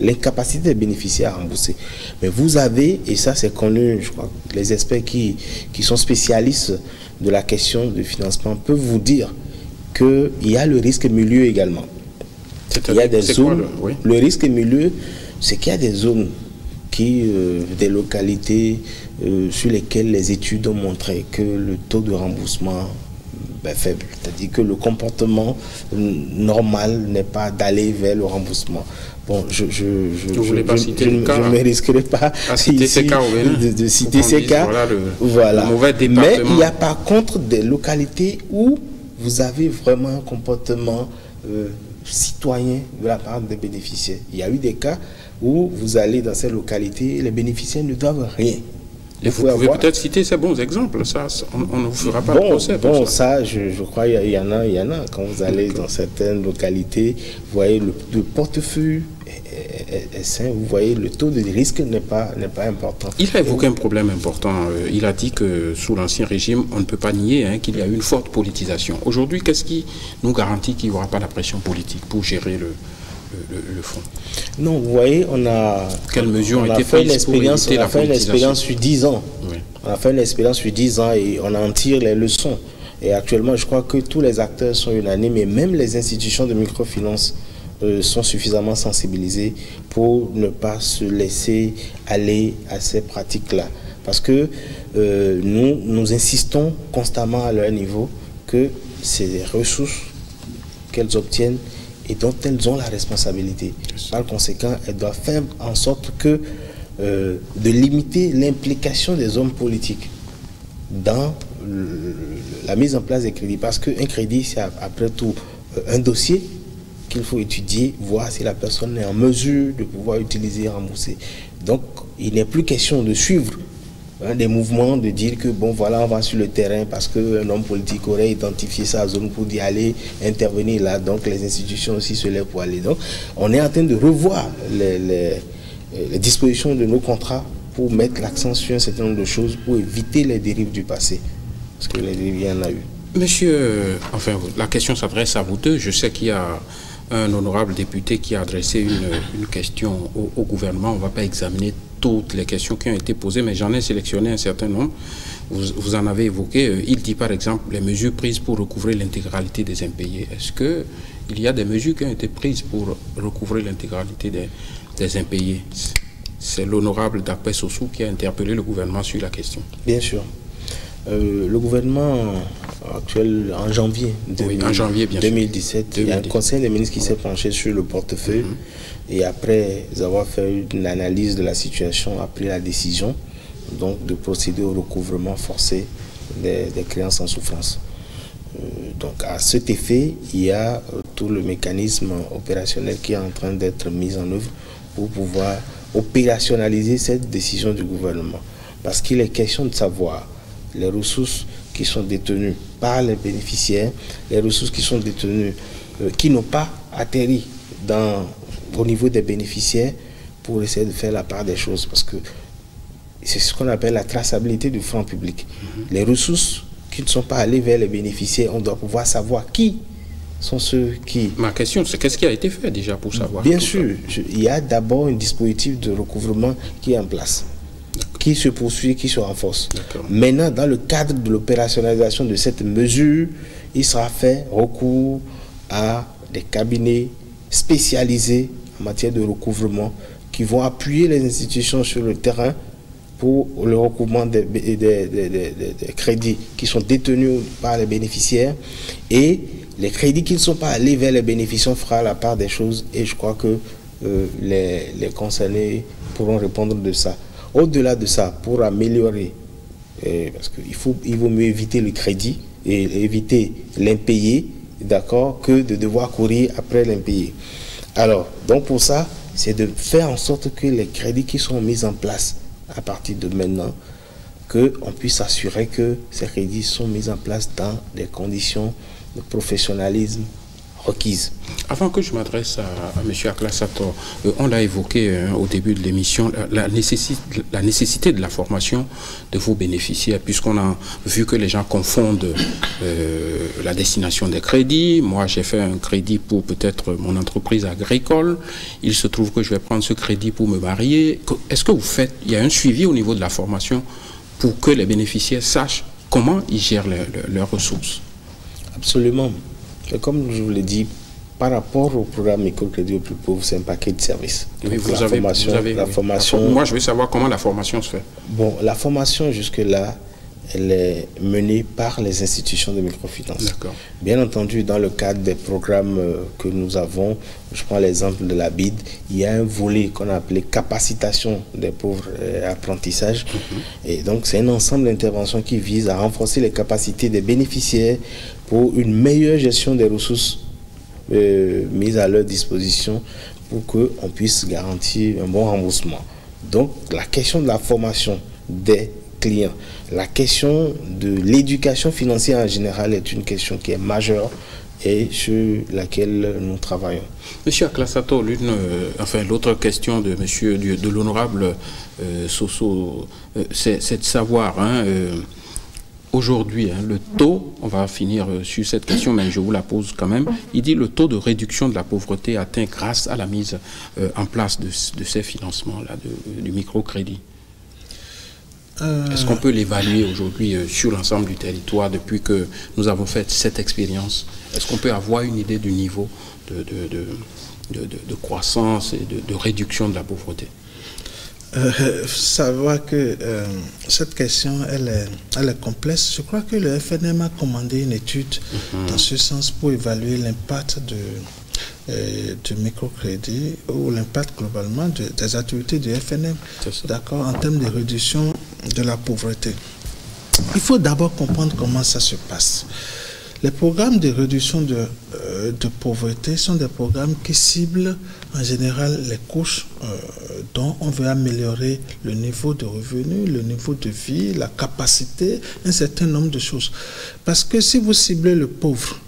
l'incapacité des bénéficiaires à rembourser. Mais vous avez, et ça c'est connu, je crois, les experts qui sont spécialistes de la question du financement peuvent vous dire qu'il y a le risque milieu également. Il y a des zones, le risque milieu, c'est qu'il y a des zones des localités sur lesquelles les études ont montré que le taux de remboursement est faible. C'est-à-dire que le comportement normal n'est pas d'aller vers le remboursement. Bon, je ne risquerai pas de citer ces cas. Voilà. Mais il y a par contre des localités où vous avez vraiment un comportement citoyen de la part des bénéficiaires. Il y a eu des cas où vous allez dans ces localités, les bénéficiaires ne doivent rien. Vous pouvez peut-être citer ces bons exemples, ça, on ne vous fera pas de procès. Bon, ça, je crois qu'il y en a. Quand vous allez dans certaines localités, vous voyez le portefeuille est sain, vous voyez le taux de risque n'est pas important. Il a évoqué un problème important. Il a dit que sous l'Ancien Régime, on ne peut pas nier qu'il y a eu une forte politisation. Aujourd'hui, qu'est-ce qui nous garantit qu'il n'y aura pas la pression politique pour gérer le fonds? Non, vous voyez, quelles mesures ont été prises pour éviter la politisation? On a fait une expérience sur 10 ans. Oui. On a fait une expérience sur 10 ans et on en tire les leçons. Et actuellement, je crois que tous les acteurs sont unanimes et même les institutions de microfinance sont suffisamment sensibilisées pour ne pas se laisser aller à ces pratiques-là. Parce que nous insistons constamment à leur niveau que c'est des ressources qu'elles obtiennent et dont elles ont la responsabilité. Par conséquent, elles doivent faire en sorte que de limiter l'implication des hommes politiques dans la mise en place des crédits. Parce qu'un crédit, c'est après tout un dossier qu'il faut étudier, voir si la personne est en mesure de pouvoir utiliser et rembourser. Donc, il n'est plus question de suivre des mouvements, de dire que bon voilà, on va sur le terrain parce qu'un homme politique aurait identifié sa zone pour y aller, intervenir là, donc les institutions aussi se lèvent pour aller. Donc, on est en train de revoir les dispositions de nos contrats pour mettre l'accent sur un certain nombre de choses pour éviter les dérives du passé. Parce que les dérives, il y en a eu. Monsieur, enfin, la question s'adresse à vous deux. Je sais qu'il y a un honorable député qui a adressé une question au gouvernement. On ne va pas examiner toutes les questions qui ont été posées, mais j'en ai sélectionné un certain nombre. Vous en avez évoqué. Il dit par exemple les mesures prises pour recouvrer l'intégralité des impayés. Est-ce qu'il y a des mesures qui ont été prises pour recouvrer l'intégralité des impayés? C'est l'honorable Dapé Sossou qui a interpellé le gouvernement sur la question. Bien sûr. Le gouvernement actuel, en janvier, en janvier 2017, il y a un conseil des ministres qui s'est penché sur le portefeuille et après avoir fait une analyse de la situation, a pris la décision donc, de procéder au recouvrement forcé des créances en souffrance. Donc à cet effet, il y a tout le mécanisme opérationnel qui est en train d'être mis en œuvre pour pouvoir opérationnaliser cette décision du gouvernement. Parce qu'il est question de savoir les ressources qui sont détenues par les bénéficiaires, les ressources qui sont détenues, qui n'ont pas atterri au niveau des bénéficiaires pour essayer de faire la part des choses. Parce que c'est ce qu'on appelle la traçabilité du franc public. Les ressources qui ne sont pas allées vers les bénéficiaires, on doit pouvoir savoir qui sont ceux qui... Ma question, c'est qu'est-ce qui a été fait déjà pour savoir? Bien sûr, il y a d'abord un dispositif de recouvrement qui est en place, qui se poursuit, qui se renforce. Maintenant, dans le cadre de l'opérationnalisation de cette mesure, il sera fait recours à des cabinets spécialisés en matière de recouvrement qui vont appuyer les institutions sur le terrain pour le recouvrement des crédits qui sont détenus par les bénéficiaires, et les crédits qui ne sont pas allés vers les bénéficiaires fera la part des choses, et je crois que les concernés pourront répondre de ça. Au-delà de ça, pour améliorer, parce qu'il vaut mieux éviter le crédit et éviter l'impayé, d'accord, que de devoir courir après l'impayé. Alors, donc pour ça, c'est de faire en sorte que les crédits qui sont mis en place à partir de maintenant, qu'on puisse assurer que ces crédits sont mis en place dans des conditions de professionnalisme requises. Avant que je m'adresse à M. Aklassator, on l'a évoqué au début de l'émission, la nécessité de la formation de vos bénéficiaires, puisqu'on a vu que les gens confondent la destination des crédits. Moi, j'ai fait un crédit pour peut-être mon entreprise agricole. Il se trouve que je vais prendre ce crédit pour me marier. Est-ce que vous faites, il y a un suivi au niveau de la formation pour que les bénéficiaires sachent comment ils gèrent leurs ressources? Absolument. Et comme je vous l'ai dit, par rapport au programme microcrédit aux plus pauvres, c'est un paquet de services. Oui, la formation. Moi, je veux savoir comment la formation se fait. Bon, la formation jusque-là, elle est menée par les institutions de microfinance. D'accord. Bien entendu, dans le cadre des programmes que nous avons, je prends l'exemple de la BID, il y a un volet qu'on a appelé capacitation des pauvres et apprentissage. Et donc, c'est un ensemble d'interventions qui vise à renforcer les capacités des bénéficiaires pour une meilleure gestion des ressources mises à leur disposition pour qu'on puisse garantir un bon remboursement. Donc, la question de la formation des clients, la question de l'éducation financière en général est une question qui est majeure et sur laquelle nous travaillons. Monsieur Aklassator, l'autre question de l'honorable Sossou, c'est de savoir, aujourd'hui, le taux, on va finir sur cette question, mais je vous la pose quand même. Il dit le taux de réduction de la pauvreté atteint grâce à la mise en place de ces financements-là, du microcrédit. Est-ce qu'on peut l'évaluer aujourd'hui sur l'ensemble du territoire depuis que nous avons fait cette expérience? Est-ce qu'on peut avoir une idée du niveau de croissance et de réduction de la pauvreté? Savoir que cette question, elle est complexe. Je crois que le FNM a commandé une étude dans ce sens pour évaluer l'impact du microcrédit ou l'impact globalement des activités du FNM, d'accord, en termes de réduction de la pauvreté. Il faut d'abord comprendre comment ça se passe. Les programmes de réduction de pauvreté sont des programmes qui ciblent en général les couches dont on veut améliorer le niveau de revenu, le niveau de vie, la capacité, un certain nombre de choses. Parce que si vous ciblez le pauvre,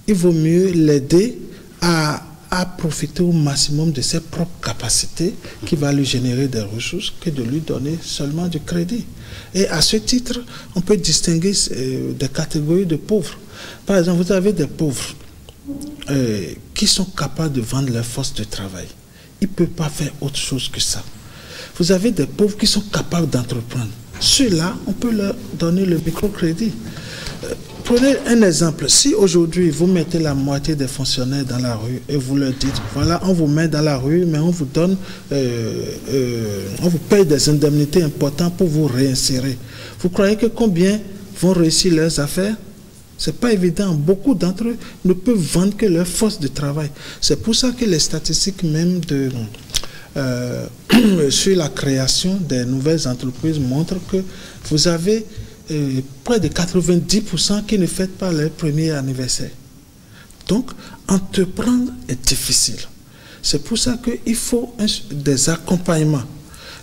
il vaut mieux l'aider à profiter au maximum de ses propres capacités qui va lui générer des ressources que de lui donner seulement du crédit. Et à ce titre, on peut distinguer des catégories de pauvres. Par exemple, vous avez des pauvres qui sont capables de vendre leur force de travail. Ils ne peuvent pas faire autre chose que ça. Vous avez des pauvres qui sont capables d'entreprendre. Ceux-là, on peut leur donner le microcrédit. Prenez un exemple. Si aujourd'hui, vous mettez la moitié des fonctionnaires dans la rue et vous leur dites, voilà, on vous met dans la rue, mais on vous donne, on vous paye des indemnités importantes pour vous réinsérer. Vous croyez que combien vont réussir leurs affaires? Ce n'est pas évident. Beaucoup d'entre eux ne peuvent vendre que leur force de travail. C'est pour ça que les statistiques même sur la création des nouvelles entreprises montrent que vous avez près de 90% qui ne fêtent pas leur premier anniversaire. Donc, entreprendre est difficile. C'est pour ça qu'il faut des accompagnements.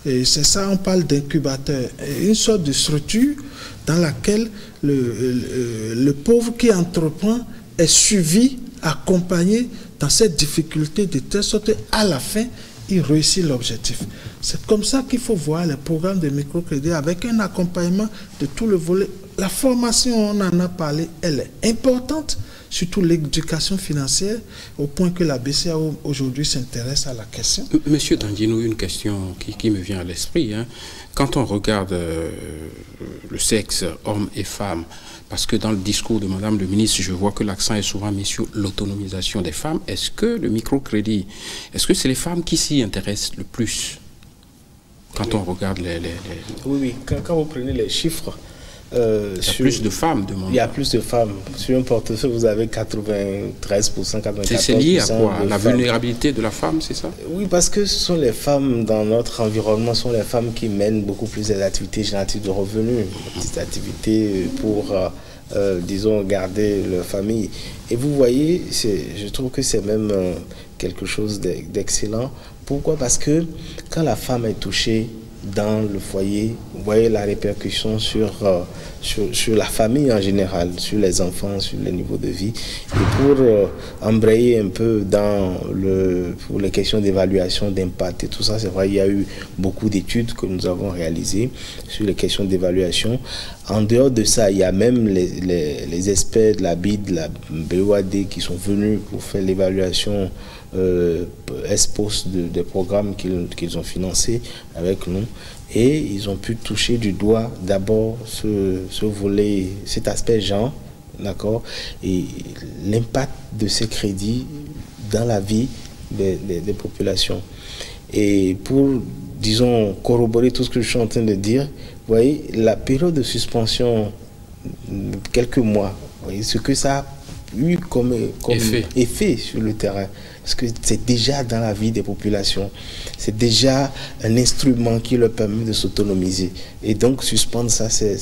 Et c'est ça, on parle d'incubateur. Une sorte de structure dans laquelle le pauvre qui entreprend est suivi, accompagné dans cette difficulté de telle sorte qu'à la fin, il réussit l'objectif. C'est comme ça qu'il faut voir les programmes de microcrédit avec un accompagnement de tout le volet. La formation, on en a parlé, elle est importante, surtout l'éducation financière, au point que la BCEAO aujourd'hui s'intéresse à la question. Monsieur Dandinou, une question qui me vient à l'esprit. Hein. Quand on regarde le sexe, hommes et femmes, parce que dans le discours de Madame le ministre, je vois que l'accent est souvent mis sur l'autonomisation des femmes. Est-ce que le microcrédit, est-ce que c'est les femmes qui s'y intéressent le plus quand on regarde les... Oui, quand vous prenez les chiffres... il y a plus de femmes, demande. Il y a plus de femmes. Sur un portefeuille, vous avez 93%, 94%. C'est lié à quoi? La vulnérabilité de la femme, c'est ça? Oui, parce que ce sont les femmes dans notre environnement, ce sont les femmes qui mènent beaucoup plus des activités génératives de revenus, des activités pour, disons, garder leur famille. Et vous voyez, je trouve que c'est même quelque chose d'excellent. Pourquoi? Parce que quand la femme est touchée dans le foyer, vous voyez la répercussion sur la famille en général, sur les enfants, sur les niveaux de vie. Et pour embrayer un peu pour les questions d'évaluation d'impact et tout ça, c'est vrai, il y a eu beaucoup d'études que nous avons réalisées sur les questions d'évaluation. En dehors de ça, il y a même les experts de la BID, de la BOAD qui sont venus pour faire l'évaluation ex-post des programmes qu'ils ont financés avec nous, et ils ont pu toucher du doigt d'abord ce volet, cet aspect genre, d'accord, et l'impact de ces crédits dans la vie des populations. Et pour, disons, corroborer tout ce que je suis en train de dire, vous voyez, la période de suspension, quelques mois, vous voyez, ce que ça a eu comme effet sur le terrain. Parce que c'est déjà dans la vie des populations. C'est déjà un instrument qui leur permet de s'autonomiser. Et donc, suspendre ça, c'est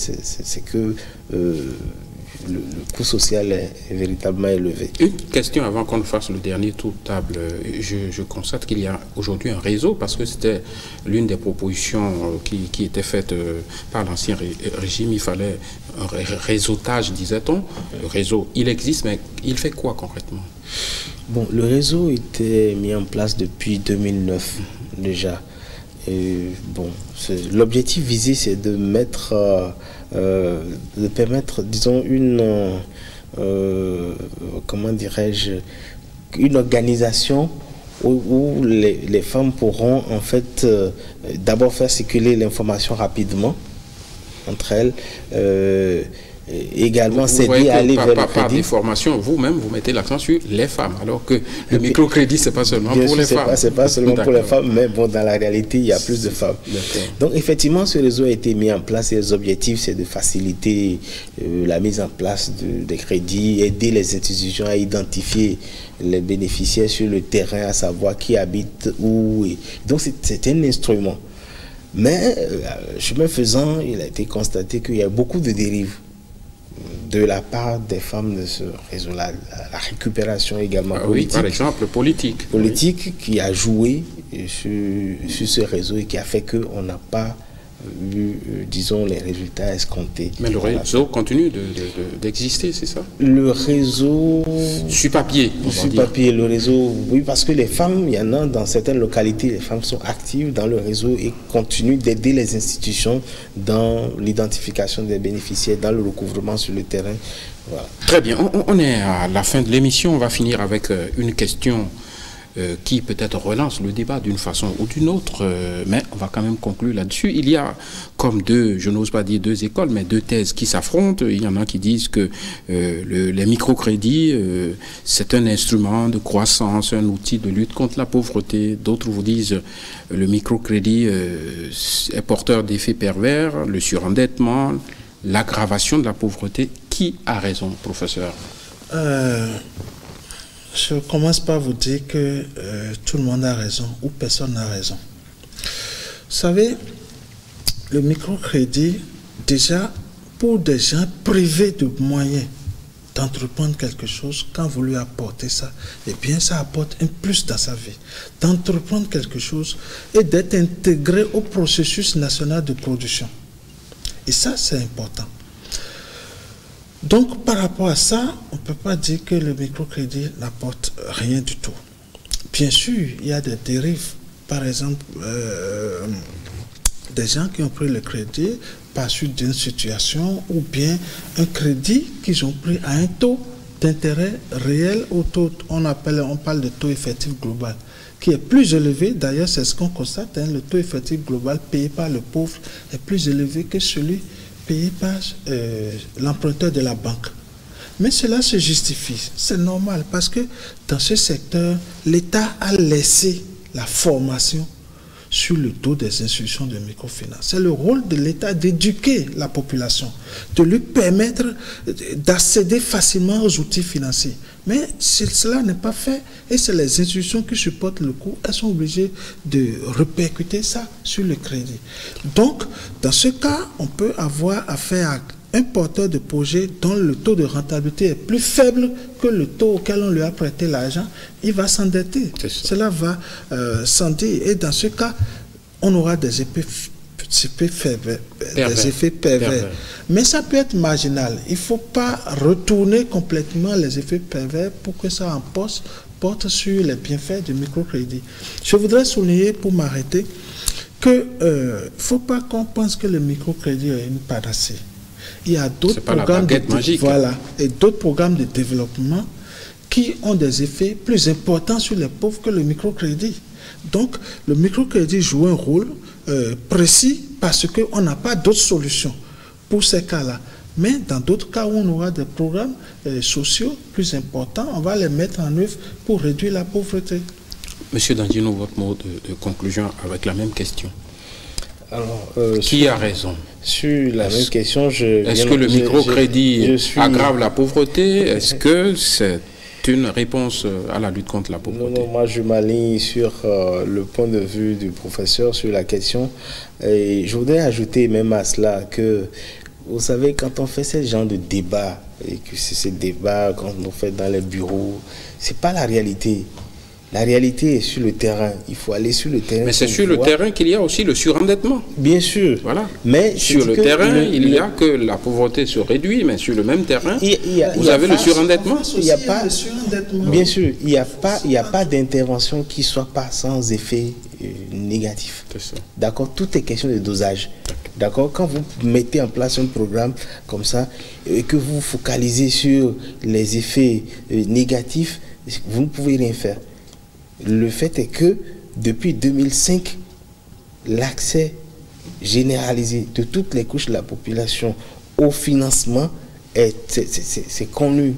que le coût social est véritablement élevé. Une question avant qu'on fasse le dernier tour de table. Je constate qu'il y a aujourd'hui un réseau, parce que c'était l'une des propositions qui était faite par l'ancien régime. Il fallait un réseautage, disait-on. Le réseau, il existe, mais il fait quoi concrètement? Bon, le réseau était mis en place depuis 2009 déjà. Et bon, l'objectif visé, c'est de de permettre, disons, comment dirais-je, une organisation où les femmes pourront en fait d'abord faire circuler l'information rapidement, entre elles. Également, s'aider à aller vers le crédit. Par des formations, vous-même, vous mettez l'accent sur les femmes, alors que le microcrédit, c'est pas seulement pour les femmes. C'est pas seulement pour les femmes, mais bon, dans la réalité, il y a plus de femmes. Donc, effectivement, ce réseau a été mis en place et les objectifs, c'est de faciliter la mise en place des crédits, aider les institutions à identifier les bénéficiaires sur le terrain, à savoir qui habite où. Donc, c'est un instrument. Mais, chemin faisant, il a été constaté qu'il y a beaucoup de dérives de la part des femmes de ce réseau-là, la récupération également politique. Oui, par exemple, politique. Politique qui a joué sur ce réseau et qui a fait qu'on n'a pas eu, disons, les résultats escomptés. Mais le réseau continue d'exister, c'est ça? Le réseau... Sur papier, sur papier, le réseau, oui, parce que les femmes, il y en a dans certaines localités, les femmes sont actives dans le réseau et continuent d'aider les institutions dans l'identification des bénéficiaires, dans le recouvrement sur le terrain. Voilà. Très bien, on est à la fin de l'émission, on va finir avec une question qui peut-être relance le débat d'une façon ou d'une autre, mais on va quand même conclure là-dessus. Il y a comme je n'ose pas dire deux écoles, mais deux thèses qui s'affrontent. Il y en a qui disent que les microcrédits, c'est un instrument de croissance, un outil de lutte contre la pauvreté. D'autres vous disent le microcrédit est porteur d'effets pervers, le surendettement, l'aggravation de la pauvreté. Qui a raison, professeur? Je commence par vous dire que tout le monde a raison ou personne n'a raison. Vous savez, le microcrédit, déjà, pour des gens privés de moyens d'entreprendre quelque chose, quand vous lui apportez ça, eh bien, ça apporte un plus dans sa vie. D'entreprendre quelque chose et d'être intégré au processus national de production. Et ça, c'est important. Donc, par rapport à ça, on ne peut pas dire que le microcrédit n'apporte rien du tout. Bien sûr, il y a des dérives. Par exemple, des gens qui ont pris le crédit par suite d'une situation ou bien un crédit qu'ils ont pris à un taux d'intérêt réel au taux, on parle de taux effectif global, qui est plus élevé. D'ailleurs, c'est ce qu'on constate, hein, le taux effectif global payé par le pauvre est plus élevé que celui payé par l'emprunteur de la banque. Mais cela se justifie, c'est normal, parce que dans ce secteur, l'État a laissé la formation sur le dos des institutions de microfinance. C'est le rôle de l'État d'éduquer la population, de lui permettre d'accéder facilement aux outils financiers. Mais si cela n'est pas fait, et c'est les institutions qui supportent le coût, elles sont obligées de répercuter ça sur le crédit. Donc, dans ce cas, on peut avoir affaire à un porteur de projet dont le taux de rentabilité est plus faible que le taux auquel on lui a prêté l'argent, il va s'endetter. Cela va s'endetter. Et dans ce cas, on aura des effets pervers. Mais ça peut être marginal. Il ne faut pas retourner complètement les effets pervers pour que ça porte sur les bienfaits du microcrédit. Je voudrais souligner, pour m'arrêter, qu'il ne faut pas qu'on pense que le microcrédit est une panacée. Il y a d'autres programmes et d'autres programmes de développement qui ont des effets plus importants sur les pauvres que le microcrédit. Donc, le microcrédit joue un rôle précis parce qu'on n'a pas d'autres solutions pour ces cas-là. Mais dans d'autres cas où on aura des programmes sociaux plus importants, on va les mettre en œuvre pour réduire la pauvreté. Monsieur Dandino, votre mot de conclusion avec la même question. Alors, qui a raison? Sur la même question, est-ce que le microcrédit aggrave la pauvreté? Est-ce que c'est une réponse à la lutte contre la pauvreté? Non, moi je m'aligne sur le point de vue du professeur sur la question. Et je voudrais ajouter même à cela que, vous savez, quand on fait ce genre de débat, et que c'est ces débats quand on fait dans les bureaux, c'est pas la réalité. La réalité est sur le terrain. Il faut aller sur le terrain. Mais c'est sur le terrain qu'il y a aussi le surendettement. Bien sûr. Voilà. Mais sur le terrain, il y a que la pauvreté se réduit, mais sur le même terrain, vous avez le surendettement. Il n'y a pas. Bien sûr, il n'y a pas d'intervention qui soit pas sans effet négatif. D'accord. Tout est question de dosage. D'accord. Quand vous mettez en place un programme comme ça et que vous focalisez sur les effets négatifs, vous ne pouvez rien faire. Le fait est que depuis 2005, l'accès généralisée de toutes les couches de la population au financement, c'est connu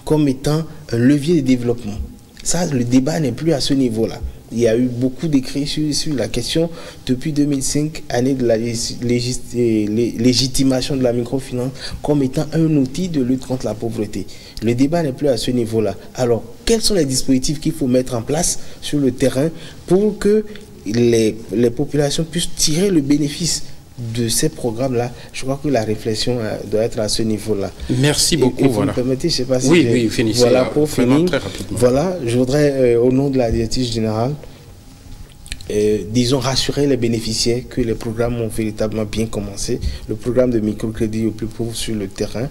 comme étant un levier de développement. Ça, le débat n'est plus à ce niveau-là. Il y a eu beaucoup d'écrits sur la question depuis 2005, année de la légitimation de la microfinance comme étant un outil de lutte contre la pauvreté. Le débat n'est plus à ce niveau-là. Alors, quels sont les dispositifs qu'il faut mettre en place sur le terrain pour que les populations puissent tirer le bénéfice de ces programmes-là? Je crois que la réflexion doit être à ce niveau-là. Merci beaucoup. Et vous me permettez, je ne sais pas si... Oui, finissez. Voilà, pour finir, très rapidement. Voilà, je voudrais, au nom de la directrice générale, disons, rassurer les bénéficiaires que les programmes ont véritablement bien commencé. Le programme de microcrédit aux plus pauvres sur le terrain.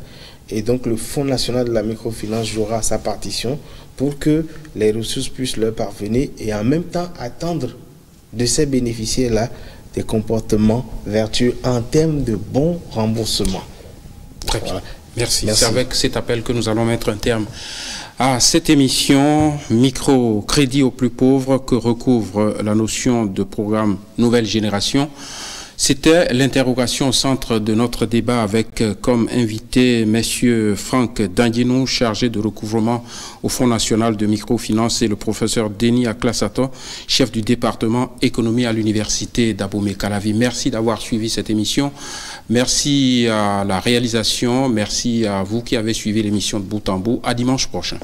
Et donc, le Fonds national de la microfinance jouera sa partition pour que les ressources puissent leur parvenir et en même temps attendre de ces bénéficiaires-là des comportements vertueux en termes de bon remboursement. Très bien. Merci. C'est avec cet appel que nous allons mettre un terme à cette émission Microcrédit aux plus pauvres que recouvre la notion de programme Nouvelle Génération. C'était l'interrogation au centre de notre débat avec comme invité messieurs Franck Dandinou, chargé de recouvrement au Fonds national de microfinance, et le professeur Denis Aklassato, chef du département économie à l'université d'Abomey-Calavi. Merci d'avoir suivi cette émission. Merci à la réalisation. Merci à vous qui avez suivi l'émission de bout en bout. À dimanche prochain.